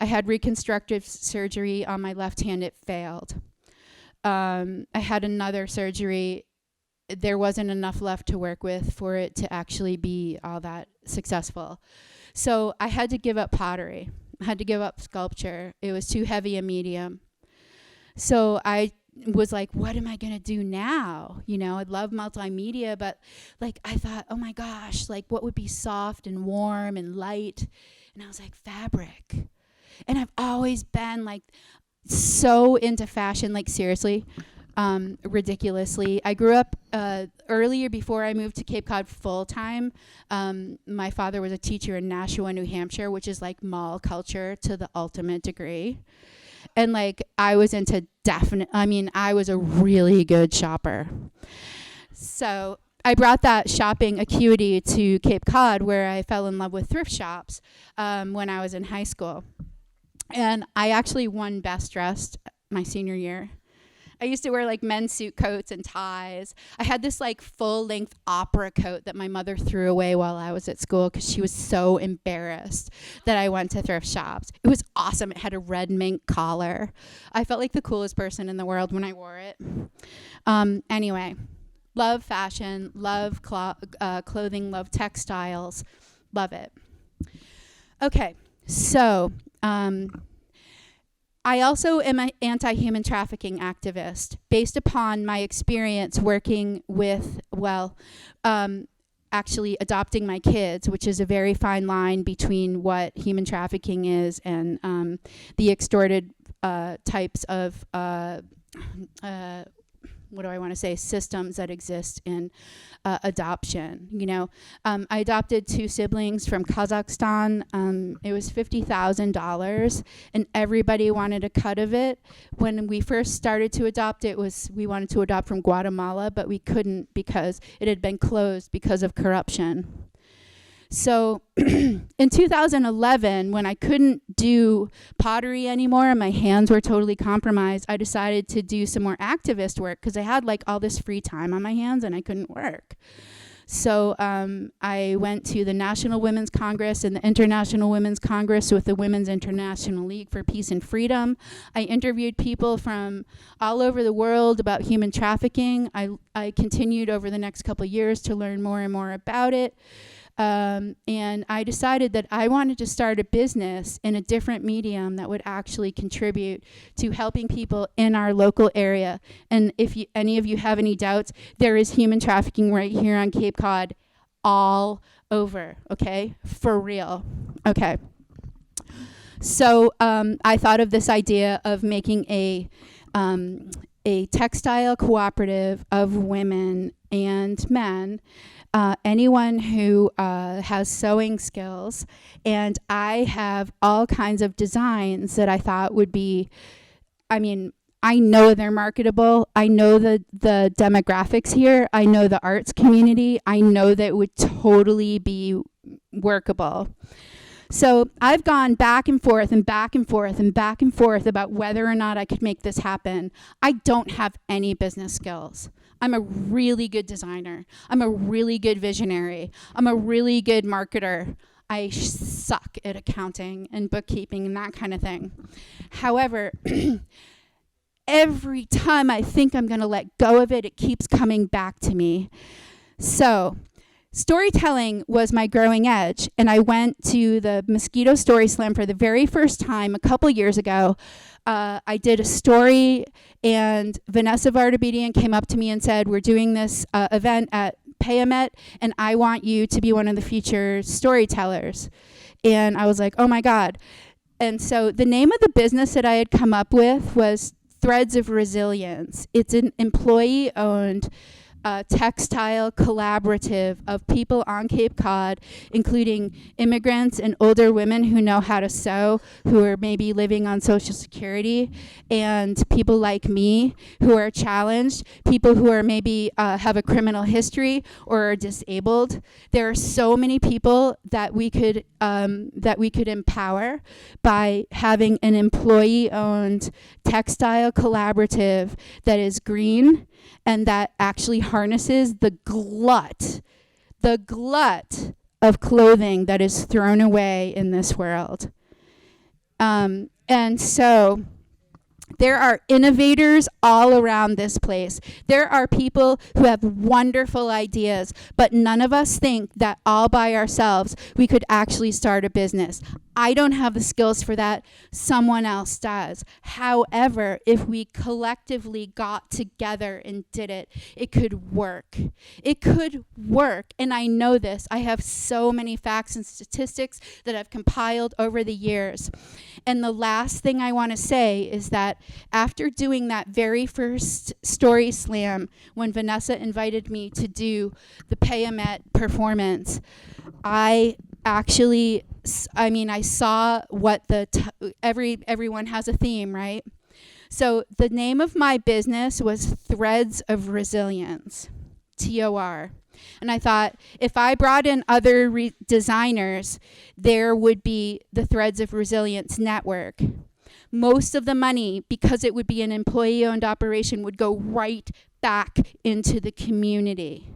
I had reconstructive surgery on my left hand. It failed. I had another surgery. There wasn't enough left to work with for it to actually be all that successful. So I had to give up pottery. I had to give up sculpture. It was too heavy a medium. So I was like, what am I going to do now? You know, I love multimedia, but like I thought, oh my gosh, like what would be soft and warm and light? And I was like, fabric. And I've always been like so into fashion, like seriously, ridiculously. I grew up earlier before I moved to Cape Cod full time. My father was a teacher in Nashua, New Hampshire, which is like mall culture to the ultimate degree. And like I was into I was a really good shopper. So I brought that shopping acuity to Cape Cod, where I fell in love with thrift shops when I was in high school. And I actually won Best Dressed my senior year. I used to wear like men's suit coats and ties. I had this like full-length opera coat that my mother threw away while I was at school because she was so embarrassed that I went to thrift shops. It was awesome. It had a red mink collar. I felt like the coolest person in the world when I wore it. Anyway, love fashion, love clothing, love textiles, love it. Okay, so I also am an anti-human trafficking activist based upon my experience working with, actually adopting my kids, which is a very fine line between what human trafficking is and the extorted types of systems that exist in adoption. You know, I adopted 2 siblings from Kazakhstan. It was $50,000, and everybody wanted a cut of it. When we first started to adopt, we wanted to adopt from Guatemala, but we couldn't because it had been closed because of corruption. So in 2011, when I couldn't do pottery anymore and my hands were totally compromised, I decided to do some more activist work because I had like all this free time on my hands and I couldn't work. So I went to the National Women's Congress and the International Women's Congress with the Women's International League for Peace and Freedom. I interviewed people from all over the world about human trafficking. I continued over the next couple of years to learn more and more about it. And I decided that I wanted to start a business in a different medium that would actually contribute to helping people in our local area. And if any of you have any doubts, there is human trafficking right here on Cape Cod all over, okay? For real, okay. So I thought of this idea of making a textile cooperative of women and men, anyone who has sewing skills, and I have all kinds of designs that I thought would be, I know they're marketable. I know the demographics here. I know the arts community. I know that it would totally be workable. So I've gone back and forth and back and forth and back and forth about whether or not I could make this happen. I don't have any business skills. I'm a really good designer. I'm a really good visionary. I'm a really good marketer. I suck at accounting and bookkeeping and that kind of thing. However, every time I think I'm going to let go of it, it keeps coming back to me. So storytelling was my growing edge, and I went to the Mosquito StorySlam for the very first time a couple years ago. I did a story, and Vanessa Vardabedian came up to me and said, we're doing this event at Payamet, and I want you to be one of the featured storytellers. And I was like, oh my God. And so the name of the business that I had come up with was Threads of Resilience. It's an employee-owned textile collaborative of people on Cape Cod, including immigrants and older women who know how to sew, who are maybe living on Social Security, and people like me who are challenged, people who are maybe have a criminal history or are disabled. There are so many people that we could empower by having an employee-owned textile collaborative that is green and that actually harnesses the glut of clothing that is thrown away in this world. And so there are innovators all around this place. There are people who have wonderful ideas, but none of us think that all by ourselves we could actually start a business. I don't have the skills for that. Someone else does. However, if we collectively got together and did it, it could work. It could work. And I know this. I have so many facts and statistics that I've compiled over the years. And the last thing I want to say is that after doing that very first StorySlam, when Vanessa invited me to do the Payamet performance, I saw what everyone has a theme, right? So the name of my business was Threads of Resilience, TOR. And I thought, if I brought in other designers, there would be the Threads of Resilience network. Most of the money, because it would be an employee-owned operation, would go right back into the community.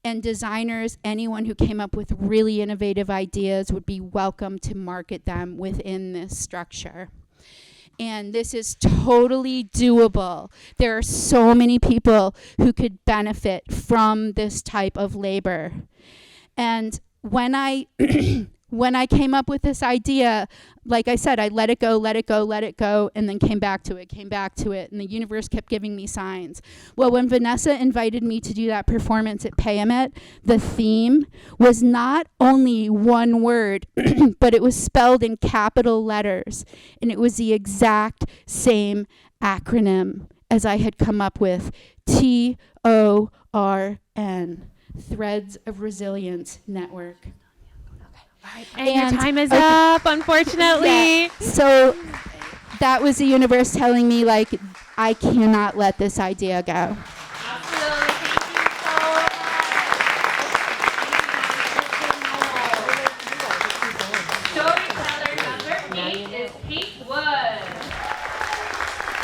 And designers, anyone who came up with really innovative ideas, would be welcome to market them within this structure. And this is totally doable. There are so many people who could benefit from this type of labor. And when I when I came up with this idea, like I said, I let it go, and then came back to it, and the universe kept giving me signs. Well, when Vanessa invited me to do that performance at Payamet, the theme was not only one word, but it was spelled in capital letters, and it was the exact same acronym as I had come up with, TORN, Threads of Resilience Network. And your time is up, unfortunately. Yeah. So that was the universe telling me, like, I cannot let this idea go. Absolutely. Thank you so much. Storyteller number 8 is Kate Wood.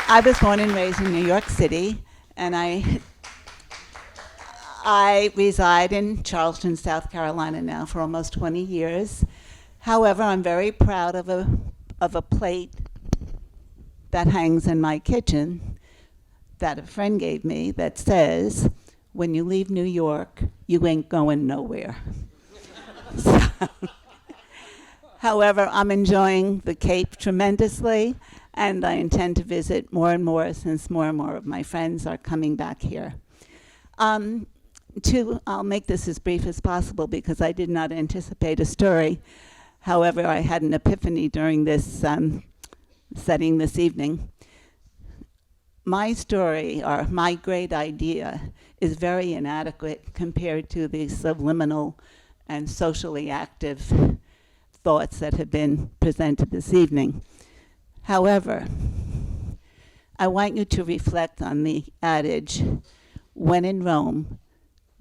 I was born and raised in New York City, and I reside in Charleston, South Carolina now for almost 20 years. However, I'm very proud of a plate that hangs in my kitchen that a friend gave me that says, "When you leave New York, you ain't going nowhere." So, however, I'm enjoying the Cape tremendously, and I intend to visit more and more since more and more of my friends are coming back here. I'll make this as brief as possible because I did not anticipate a story. However, I had an epiphany during this setting this evening. My story, or my great idea, is very inadequate compared to the subliminal and socially active thoughts that have been presented this evening. However, I want you to reflect on the adage, when in Rome,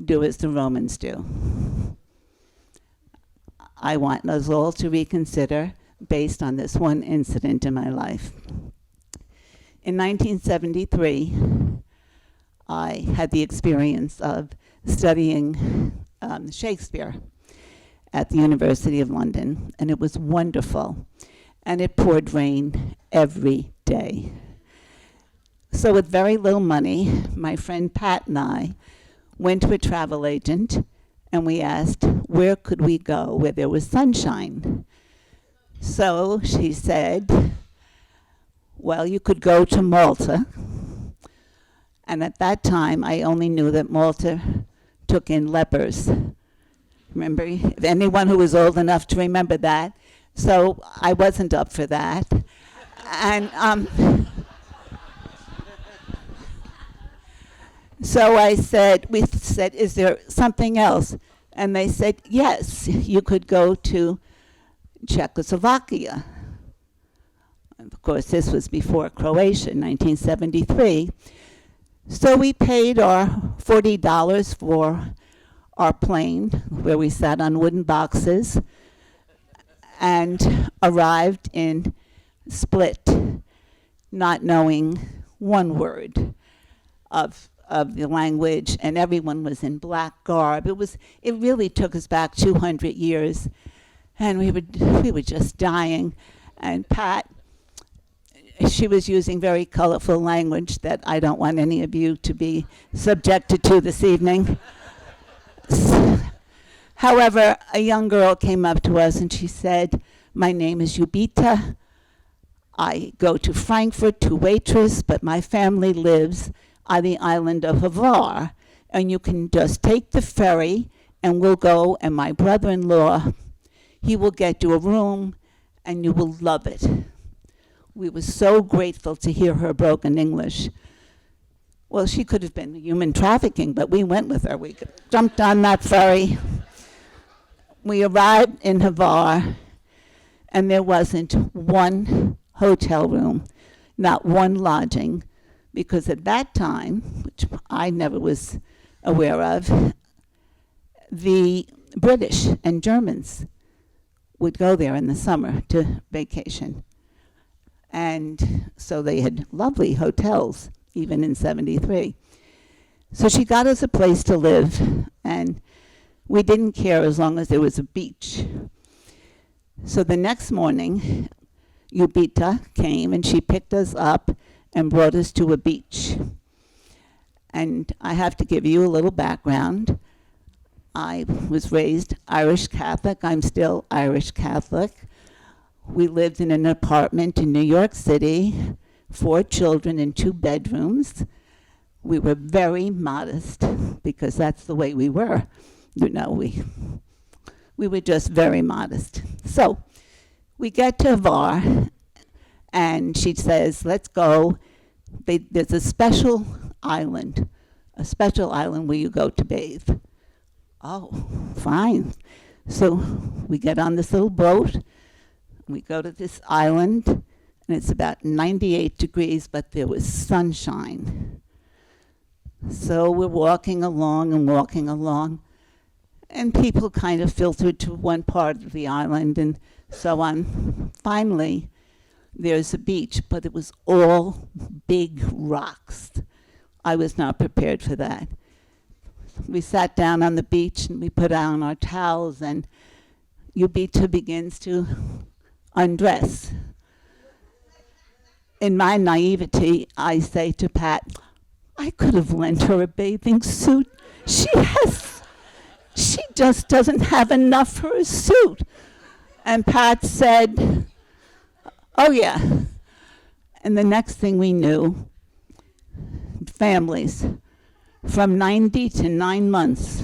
do as the Romans do. I want us all to reconsider based on this one incident in my life. In 1973, I had the experience of studying Shakespeare at the University of London, and it was wonderful. And it poured rain every day. So with very little money, my friend Pat and I went to a travel agent, and we asked, where could we go where there was sunshine? So she said, well, you could go to Malta. And at that time, I only knew that Malta took in lepers. Remember, if anyone who was old enough to remember that. So I wasn't up for that. And so we said, is there something else? And they said, yes, you could go to Czechoslovakia. And of course, this was before Croatia, 1973. So we paid our $40 for our plane, where we sat on wooden boxes, and arrived in Split, not knowing one word of the language, and everyone was in black garb. It really took us back 200 years, and we were just dying. And Pat, she was using very colorful language that I don't want any of you to be subjected to this evening. However, a young girl came up to us and she said, my name is Yubita. I go to Frankfurt to waitress, but my family lives on the island of Hvar, and you can just take the ferry and we'll go, and my brother-in-law, he will get you a room and you will love it. We were so grateful to hear her broken English. Well, she could have been human trafficking, but we went with her. We jumped on that ferry. We arrived in Hvar, and there wasn't one hotel room, not one lodging, because at that time, which I never was aware of, the British and Germans would go there in the summer to vacation. And so they had lovely hotels, even in 73. So she got us a place to live, and we didn't care as long as there was a beach. So the next morning, Yubita came and she picked us up and brought us to a beach. And I have to give you a little background. I was raised Irish Catholic. I'm still Irish Catholic. We lived in an apartment in New York City, 4 children in 2 bedrooms. We were very modest because that's the way we were. You know, we were just very modest. So we get to Var, and she says, let's go. There's a special island where you go to bathe. Oh, fine. So we get on this little boat. We go to this island, and it's about 98 degrees, but there was sunshine. So we're walking along, and people kind of filtered to one part of the island and so on. Finally, there's a beach, but it was all big rocks. I was not prepared for that. We sat down on the beach and we put on our towels, and Yubita begins to undress. In my naivety, I say to Pat, I could have lent her a bathing suit. She just doesn't have enough for a suit. And Pat said, oh yeah. And the next thing we knew, families from 90 to 9 months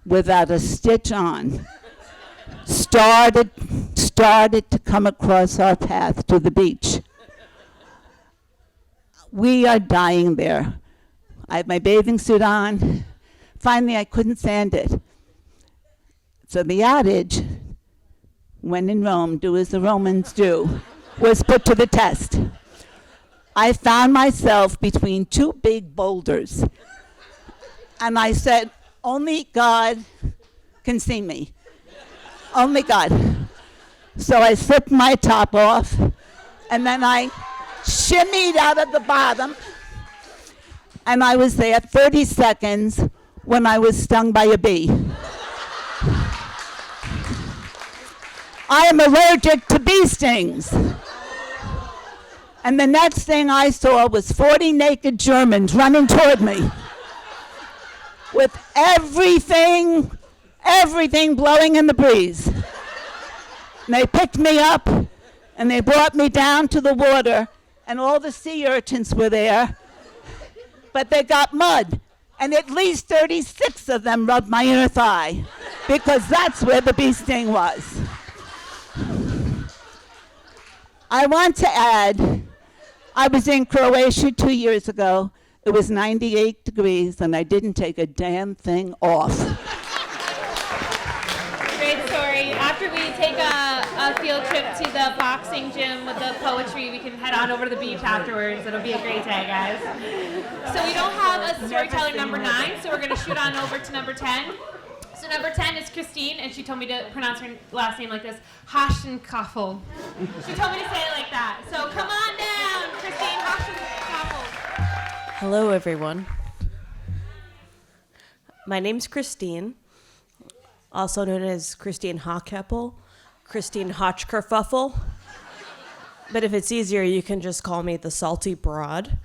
without a stitch on started to come across our path to the beach. We are dying there. I had my bathing suit on. Finally, I couldn't stand it. So the adage, when in Rome, do as the Romans do, was put to the test. I found myself between 2 big boulders. And I said, only God can see me. Only God. So I slipped my top off, and then I shimmied out of the bottom, and I was there 30 seconds when I was stung by a bee. I am allergic to bee stings. And the next thing I saw was 40 naked Germans running toward me with everything blowing in the breeze. And they picked me up and they brought me down to the water, and all the sea urchins were there, but they got mud, and at least 36 of them rubbed my inner thigh because that's where the bee sting was. I want to add, I was in Croatia 2 years ago. It was 98 degrees, and I didn't take a damn thing off. Great story. After we take a field trip to the boxing gym with the poetry, we can head on over to the beach afterwards. It'll be a great day, guys. So we don't have a storyteller number 9, so we're going to shoot on over to number 10. So number 10 is Christine, and she told me to pronounce her last name like this, Haschenkaffel. She told me to say it like that. So come on down, Christine Haschenkaffel. Hello, everyone. My name's Christine, also known as Christine Hockeppel, Christine Hotchkerfuffle. But if it's easier, you can just call me the Salty Broad,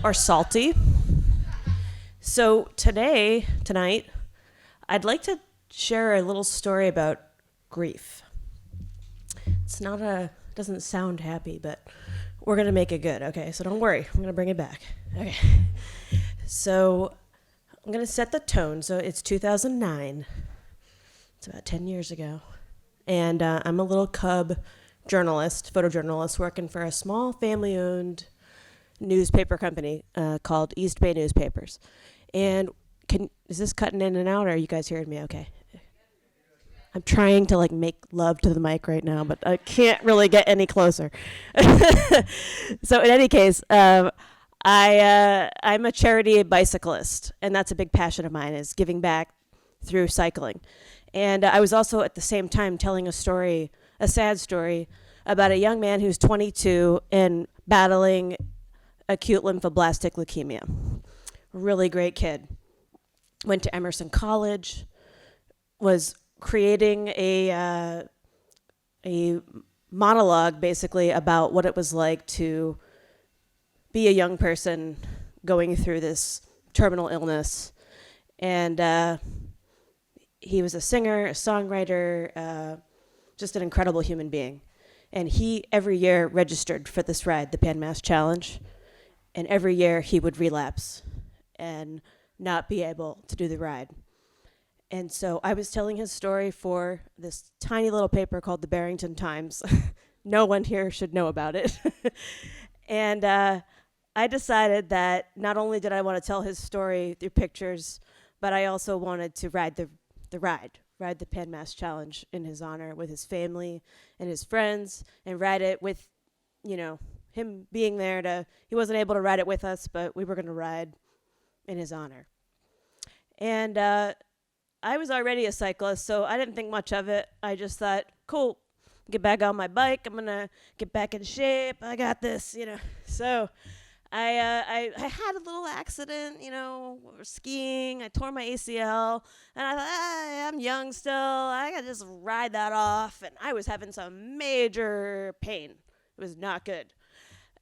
or Salty. So tonight, I'd like to share a little story about grief. Doesn't sound happy, but we're gonna make it good, okay? So don't worry, I'm gonna bring it back. Okay. So I'm gonna set the tone. So it's 2009. It's about 10 years ago. And I'm a little cub journalist, photojournalist, working for a small family-owned newspaper company called East Bay Newspapers. And is this cutting in and out, or are you guys hearing me okay? I'm trying to make love to the mic right now, but I can't really get any closer. So in any case, I'm a charity bicyclist, and that's a big passion of mine, is giving back through cycling. And I was also at the same time telling a sad story about a young man who's 22 and battling acute lymphoblastic leukemia. Really great kid. Went to Emerson College, was creating a monologue basically about what it was like to be a young person going through this terminal illness. And he was a singer, a songwriter, just an incredible human being. And he, every year, registered for this ride, the Pan Mass Challenge. And every year, he would relapse and not be able to do the ride. And so I was telling his story for this tiny little paper called the Barrington Times. No one here should know about it. And I decided that not only did I want to tell his story through pictures, but I also wanted to ride the Pan Mass Challenge in his honor with his family and his friends, and ride it with, him being there he wasn't able to ride it with us, but we were going to ride in his honor. And I was already a cyclist, so I didn't think much of it. I just thought, cool, get back on my bike. I'm going to get back in shape. I got this, So I had a little accident, skiing. I tore my ACL, and I thought, I'm young still. I got to just ride that off. And I was having some major pain. It was not good.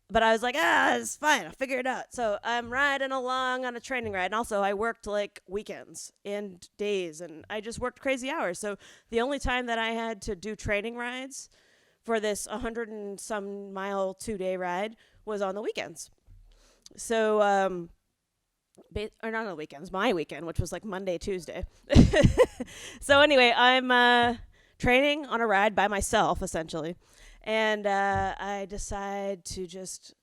But I was like, it's fine. I'll figure it out. So I'm riding along on a training ride. And also, I worked like weekends and days, and I just worked crazy hours. So the only time that I had to do training rides for this 100 and some mile 2-day ride was on the weekends. So, or not on the weekends, my weekend, which was like Monday, Tuesday. So anyway, I'm training on a ride by myself, essentially. And I decide to just,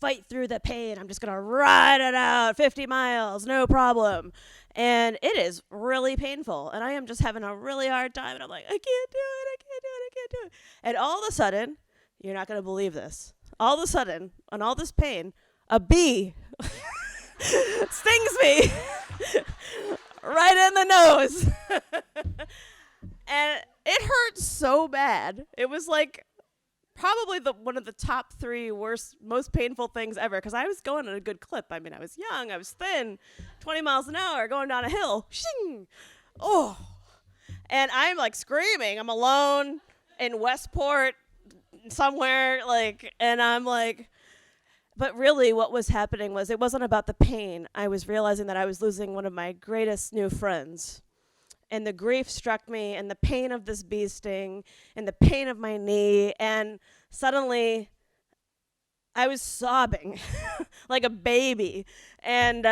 fight through the pain. I'm just going to ride it out 50 miles, no problem. And it is really painful. And I am just having a really hard time. And I'm like, I can't do it. And all of a sudden, you're not going to believe this. All of a sudden, on all this pain, a bee stings me right in the nose. And it hurt so bad. It was like probably one of the top 3 worst, most painful things ever, because I was going at a good clip. I mean, I was young, I was thin, 20 miles an hour going down a hill. Shing! Oh. And I'm like screaming. I'm alone in Westport somewhere, and I'm like, but really what was happening was it wasn't about the pain. I was realizing that I was losing one of my greatest new friends. And the grief struck me, and the pain of this bee sting, and the pain of my knee, and suddenly I was sobbing like a baby. And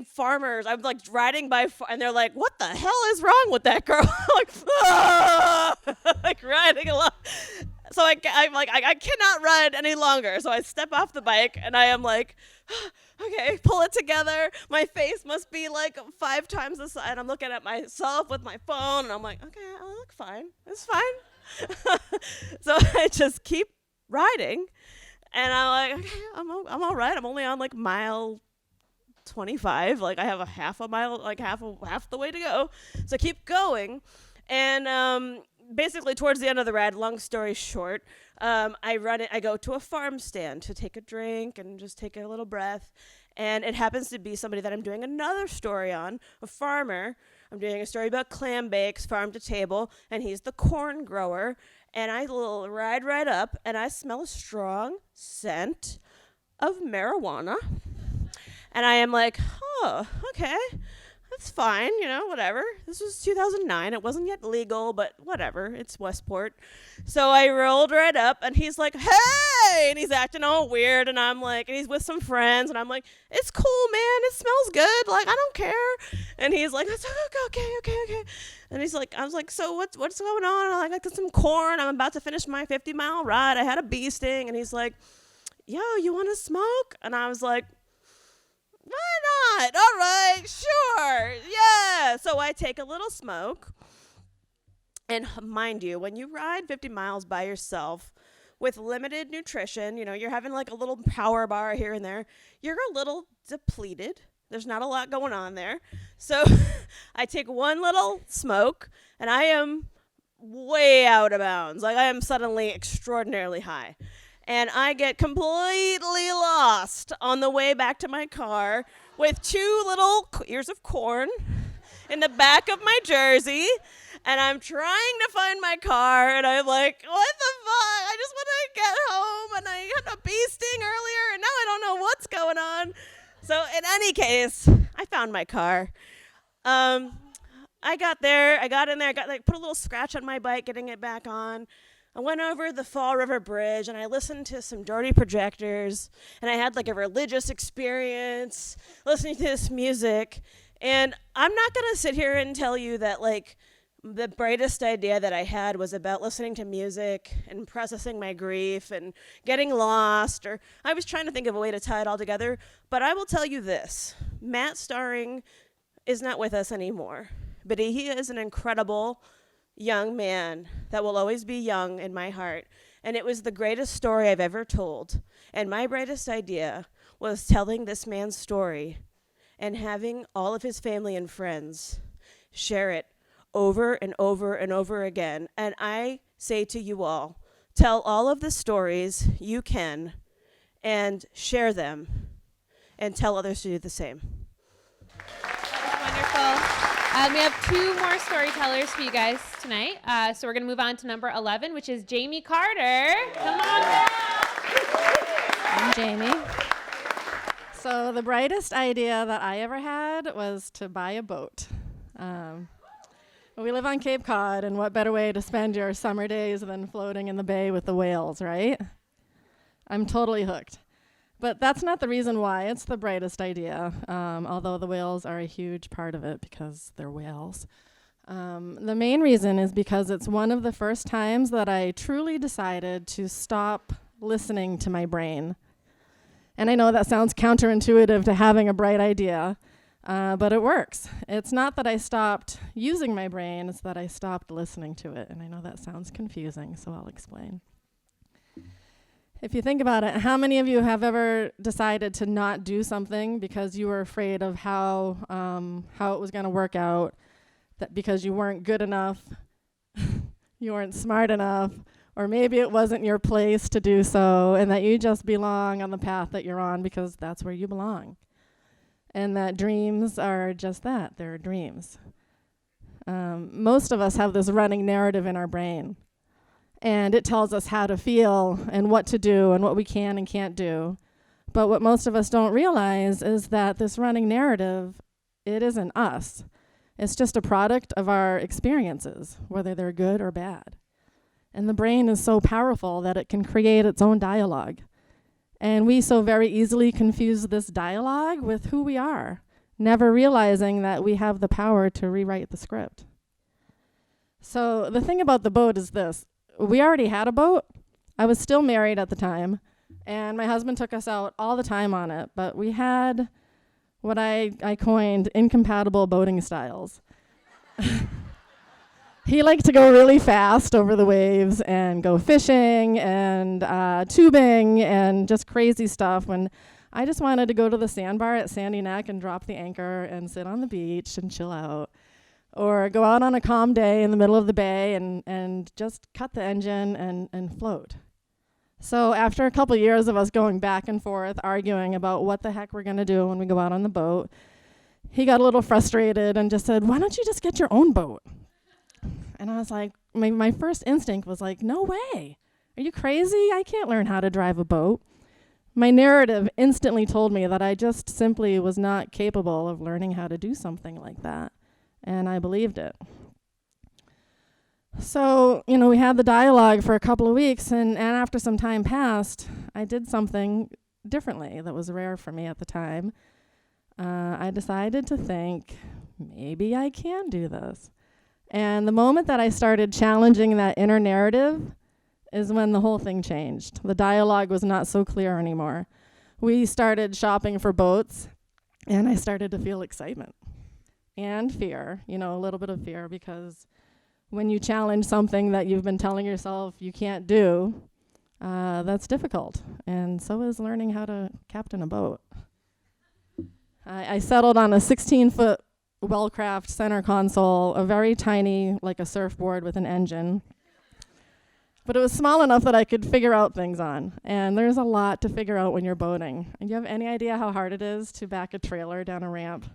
farmers, I'm like riding by, and they're like, what the hell is wrong with that girl? Like, ah! Like riding along. So I'm like, I cannot ride any longer. So I step off the bike, and I am like, okay, pull it together. My face must be like 5 times the size. I'm looking at myself with my phone, and I'm like, okay, I look fine. It's fine. So I just keep riding, and I'm like, okay, I'm all right. I'm only on like mile 25. Like I have a half a mile, like half the way to go. So keep going, and basically towards the end of the ride, long story short, I go to a farm stand to take a drink and just take a little breath. And it happens to be somebody that I'm doing another story on, a farmer. I'm doing a story about clam bakes, farm to table, and he's the corn grower. And I ride right up, and I smell a strong scent of marijuana. And I am like, oh, okay. That's fine, whatever. This was 2009. It wasn't yet legal, but whatever. It's Westport. So I rolled right up, and he's like, hey! And he's acting all weird, and I'm like, and he's with some friends, and I'm like, it's cool, man. It smells good. Like, I don't care. And he's like, okay. And he's like, I was like, so what's going on? And I got some corn. I'm about to finish my 50-mile ride. I had a bee sting. And he's like, yo, you want to smoke? And I was like, why not? All right, sure. Yeah. So I take a little smoke. And mind you, when you ride 50 miles by yourself with limited nutrition, you're having like a little power bar here and there, you're a little depleted. There's not a lot going on there. So I take one little smoke, and I am way out of bounds. Like I am suddenly extraordinarily high. And I get completely lost on the way back to my car with 2 little ears of corn in the back of my jersey. And I'm trying to find my car, and I'm like, what the fuck? I just want to get home, and I had a bee sting earlier, and now I don't know what's going on. So in any case, I found my car. I got in there, put a little scratch on my bike, getting it back on. I went over the Fall River Bridge, and I listened to some dirty projectors, and I had like a religious experience listening to this music. And I'm not going to sit here and tell you that like the brightest idea that I had was about listening to music and processing my grief and getting lost, or I was trying to think of a way to tie it all together. But I will tell you this, Matt Starring is not with us anymore, but he is an incredible young man that will always be young in my heart. And it was the greatest story I've ever told. And my brightest idea was telling this man's story and having all of his family and friends share it over and over and over again. And I say to you all, tell all of the stories you can and share them and tell others to do the same. That was wonderful. We have 2 more storytellers for you guys tonight. So we're going to move on to number 11, which is Jamie Carter. Come on down. I'm Jamie. So the brightest idea that I ever had was to buy a boat. We live on Cape Cod, and what better way to spend your summer days than floating in the bay with the whales, right? I'm totally hooked. But that's not the reason why it's the brightest idea, although the whales are a huge part of it because they're whales. The main reason is because it's one of the first times that I truly decided to stop listening to my brain. And I know that sounds counterintuitive to having a bright idea, but it works. It's not that I stopped using my brain, it's that I stopped listening to it. And I know that sounds confusing, so I'll explain. If you think about it, how many of you have ever decided to not do something because you were afraid of how it was going to work out, that because you weren't good enough, you weren't smart enough, or maybe it wasn't your place to do so, and that you just belong on the path that you're on because that's where you belong. And that dreams are just that, they're dreams. Most of us have this running narrative in our brain. And it tells us how to feel and what to do and what we can and can't do. But what most of us don't realize is that this running narrative, it isn't us. It's just a product of our experiences, whether they're good or bad. And the brain is so powerful that it can create its own dialogue. And we so very easily confuse this dialogue with who we are, never realizing that we have the power to rewrite the script. So the thing about the boat is this. We already had a boat. I was still married at the time, and my husband took us out all the time on it, but we had what I coined incompatible boating styles. He liked to go really fast over the waves and go fishing and tubing and just crazy stuff, when I just wanted to go to the sandbar at Sandy Neck and drop the anchor and sit on the beach and chill out. Or go out on a calm day in the middle of the bay and just cut the engine and float. So after a couple years of us going back and forth, arguing about what the heck we're going to do when we go out on the boat, he got a little frustrated and just said, why don't you just get your own boat? And I was like, my first instinct was like, no way. Are you crazy? I can't learn how to drive a boat. My narrative instantly told me that I just simply was not capable of learning how to do something like that. And I believed it. So, we had the dialogue for a couple of weeks, and after some time passed, I did something differently that was rare for me at the time. I decided to think, maybe I can do this. And the moment that I started challenging that inner narrative is when the whole thing changed. The dialogue was not so clear anymore. We started shopping for boats, and I started to feel excitement. And fear, a little bit of fear, because when you challenge something that you've been telling yourself you can't do, that's difficult. And so is learning how to captain a boat. I settled on a 16-foot well-crafted center console, a very tiny, like a surfboard with an engine. But it was small enough that I could figure out things on. And there's a lot to figure out when you're boating. And you have any idea how hard it is to back a trailer down a ramp?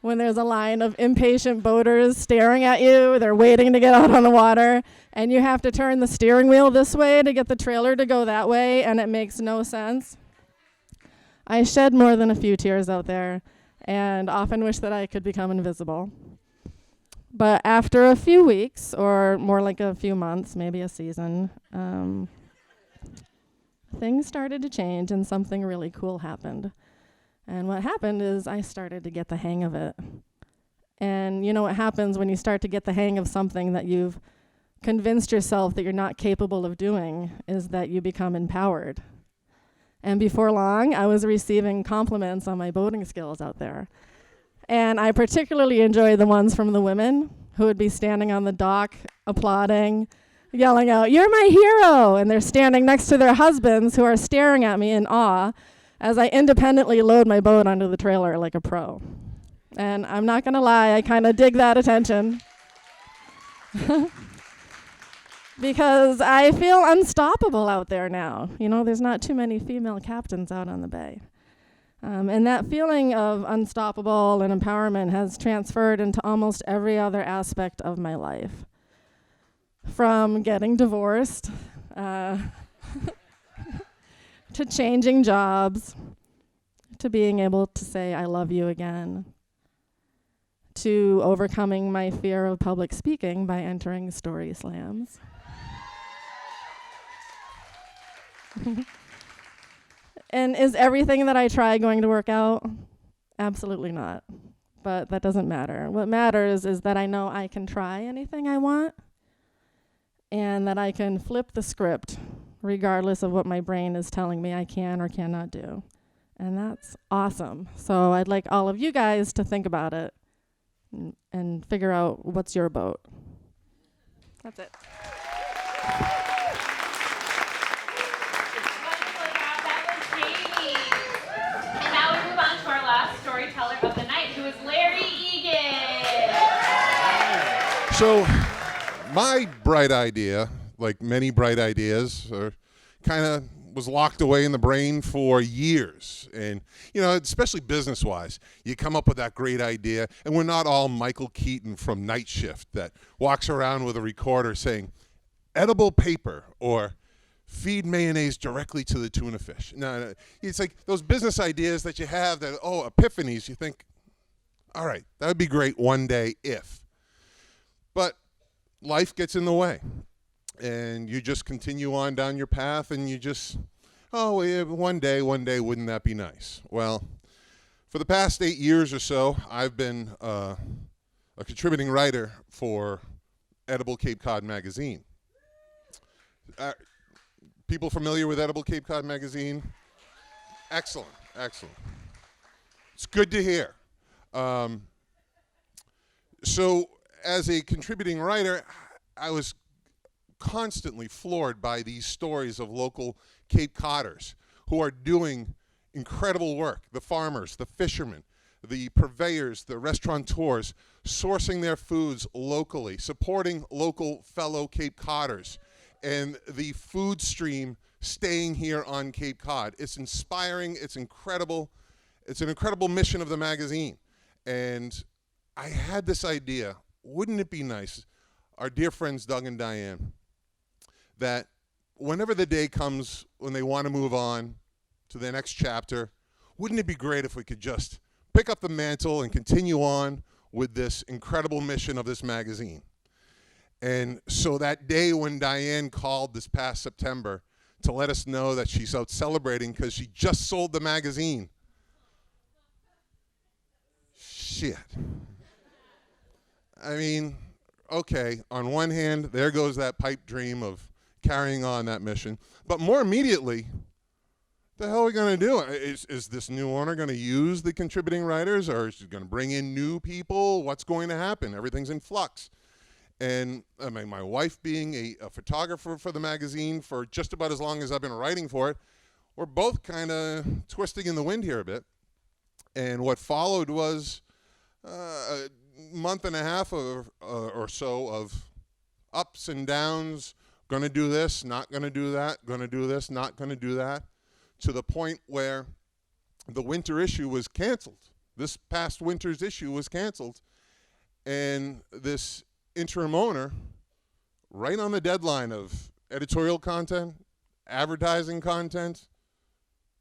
When there's a line of impatient boaters staring at you, they're waiting to get out on the water, and you have to turn the steering wheel this way to get the trailer to go that way, and it makes no sense. I shed more than a few tears out there, and often wish that I could become invisible. But after a few weeks, or more like a few months, maybe a season, things started to change and something really cool happened. And what happened is I started to get the hang of it. And you know what happens when you start to get the hang of something that you've convinced yourself that you're not capable of doing is that you become empowered. And before long, I was receiving compliments on my boating skills out there. And I particularly enjoy the ones from the women who would be standing on the dock, applauding, yelling out, "You're my hero!" And they're standing next to their husbands who are staring at me in awe as I independently load my boat onto the trailer like a pro. And I'm not gonna lie, I kind of dig that attention. Because I feel unstoppable out there now. You know, there's not too many female captains out on the bay. And that feeling of unstoppable and empowerment has transferred into almost every other aspect of my life. From getting divorced, to changing jobs, to being able to say I love you again, to overcoming my fear of public speaking by entering StorySlams. And is everything that I try going to work out? Absolutely not. But that doesn't matter. What matters is that I know I can try anything I want and that I can flip the script regardless of what my brain is telling me I can or cannot do. And that's awesome. So I'd like all of you guys to think about it and figure out what's your boat. That's it. And now we move on to our last storyteller of the night, who is Larry Egan. So, my bright idea, like many bright ideas, kind of was locked away in the brain for years. And, you know, especially business-wise, you come up with that great idea, and we're not all Michael Keaton from Night Shift that walks around with a recorder saying, edible paper, or feed mayonnaise directly to the tuna fish. No, it's like those business ideas that you have that, epiphanies, you think, all right, that would be great one day if. But life gets in the way. And you just continue on down your path, and you just, one day, wouldn't that be nice? Well, for the past 8 years or so, I've been a contributing writer for Edible Cape Cod magazine. People familiar with Edible Cape Cod magazine? Excellent, excellent. It's good to hear. So as a contributing writer, I was constantly floored by these stories of local Cape Codders who are doing incredible work. The farmers, the fishermen, the purveyors, the restaurateurs, sourcing their foods locally, supporting local fellow Cape Codders, and the food stream staying here on Cape Cod. It's inspiring, it's incredible. It's an incredible mission of the magazine. And I had this idea, wouldn't it be nice, our dear friends Doug and Diane, that whenever the day comes when they want to move on to the next chapter, wouldn't it be great if we could just pick up the mantle and continue on with this incredible mission of this magazine? And so that day when Diane called this past September to let us know that she's out celebrating because she just sold the magazine. Shit. I mean, okay, on one hand, there goes that pipe dream of carrying on that mission. But more immediately, the hell are we going to do? Is this new owner going to use the contributing writers, or is she going to bring in new people? What's going to happen? Everything's in flux. And I mean, my wife being a photographer for the magazine for just about as long as I've been writing for it, we're both kind of twisting in the wind here a bit. And what followed was a month and a half or so of ups and downs, going to do this, not going to do that, going to do this, not going to do that, to the point where the winter issue was canceled. This past winter's issue was canceled. And this interim owner, right on the deadline of editorial content, advertising content,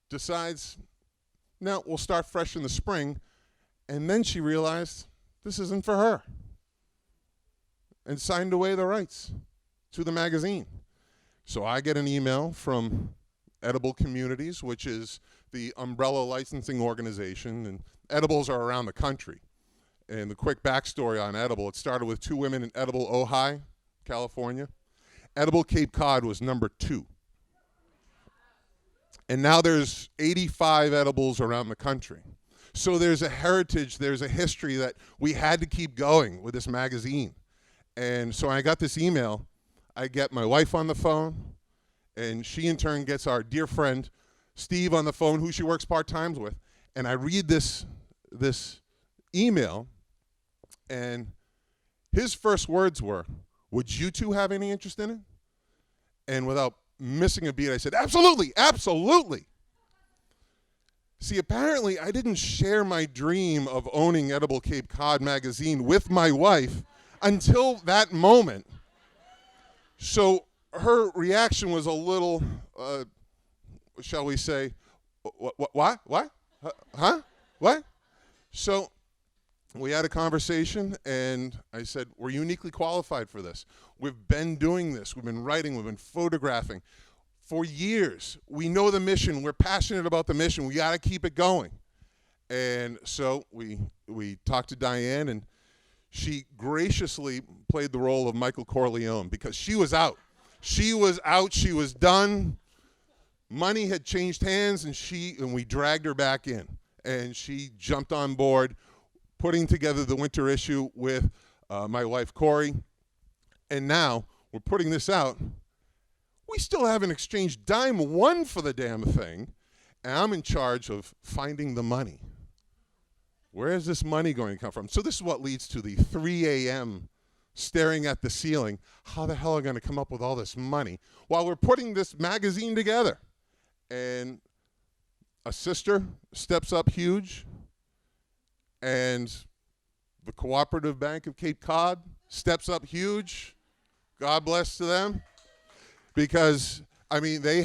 decides, no, we'll start fresh in the spring. And then she realized this isn't for her and signed away the rights to the magazine. So I get an email from Edible Communities, which is the umbrella licensing organization, and edibles are around the country. And the quick backstory on Edible, it started with 2 women in Edible, Ojai, California. Edible Cape Cod was number 2. And now there's 85 edibles around the country. So there's a heritage, there's a history that we had to keep going with this magazine. And so when I got this email, I get my wife on the phone, and she in turn gets our dear friend Steve on the phone, who she works part-time with. And I read this email, and his first words were, "Would you two have any interest in it?" And without missing a beat, I said, "Absolutely, absolutely." See, apparently I didn't share my dream of owning Edible Cape Cod magazine with my wife until that moment. So her reaction was a little, shall we say, what? Huh? What? So we had a conversation, and I said, we're uniquely qualified for this. We've been doing this. We've been writing. We've been photographing for years. We know the mission. We're passionate about the mission. We got to keep it going. And so we talked to Diane, and she graciously played the role of Michael Corleone because she was out. She was out. She was done. Money had changed hands, and we dragged her back in. And she jumped on board, putting together the winter issue with my wife, Corey. And now we're putting this out. We still haven't exchanged dime one for the damn thing. And I'm in charge of finding the money. Where is this money going to come from? So this is what leads to the 3 a.m. staring at the ceiling. How the hell are we going to come up with all this money while we're putting this magazine together? And a sister steps up huge, and the Cooperative Bank of Cape Cod steps up huge. God bless to them, because I mean they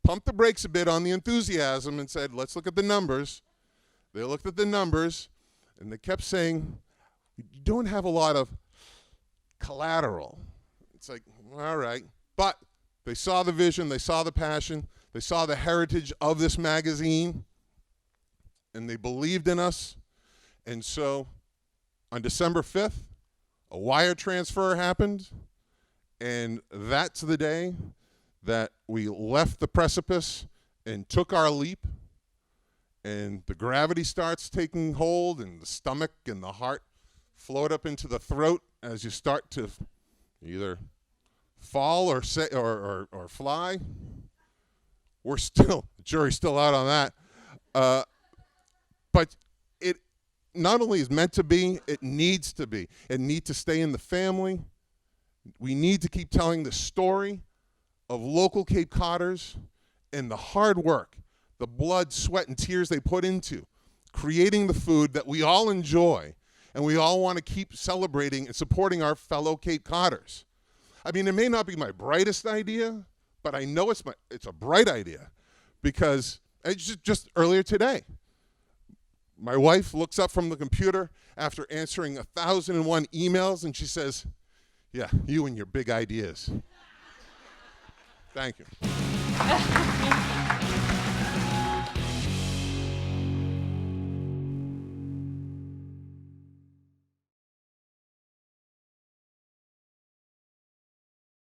pumped the brakes a bit on the enthusiasm and said, "Let's look at the numbers." They looked at the numbers, and they kept saying, "You don't have a lot of collateral." It's like, all right, but they saw the vision, they saw the passion. They saw the heritage of this magazine, and they believed in us. And so on December 5th, a wire transfer happened, and that's the day that we left the precipice and took our leap, and the gravity starts taking hold, and the stomach and the heart float up into the throat as you start to either fall or fly. We're still, the jury's still out on that. But it not only is meant to be, it needs to be. It needs to stay in the family. We need to keep telling the story of local Cape Codders and the hard work, the blood, sweat, and tears they put into creating the food that we all enjoy, and we all want to keep celebrating and supporting our fellow Cape Codders. I mean, it may not be my brightest idea, but I know it's a bright idea, because just earlier today, my wife looks up from the computer after answering 1,001 emails, and she says, "Yeah, you and your big ideas." Thank you.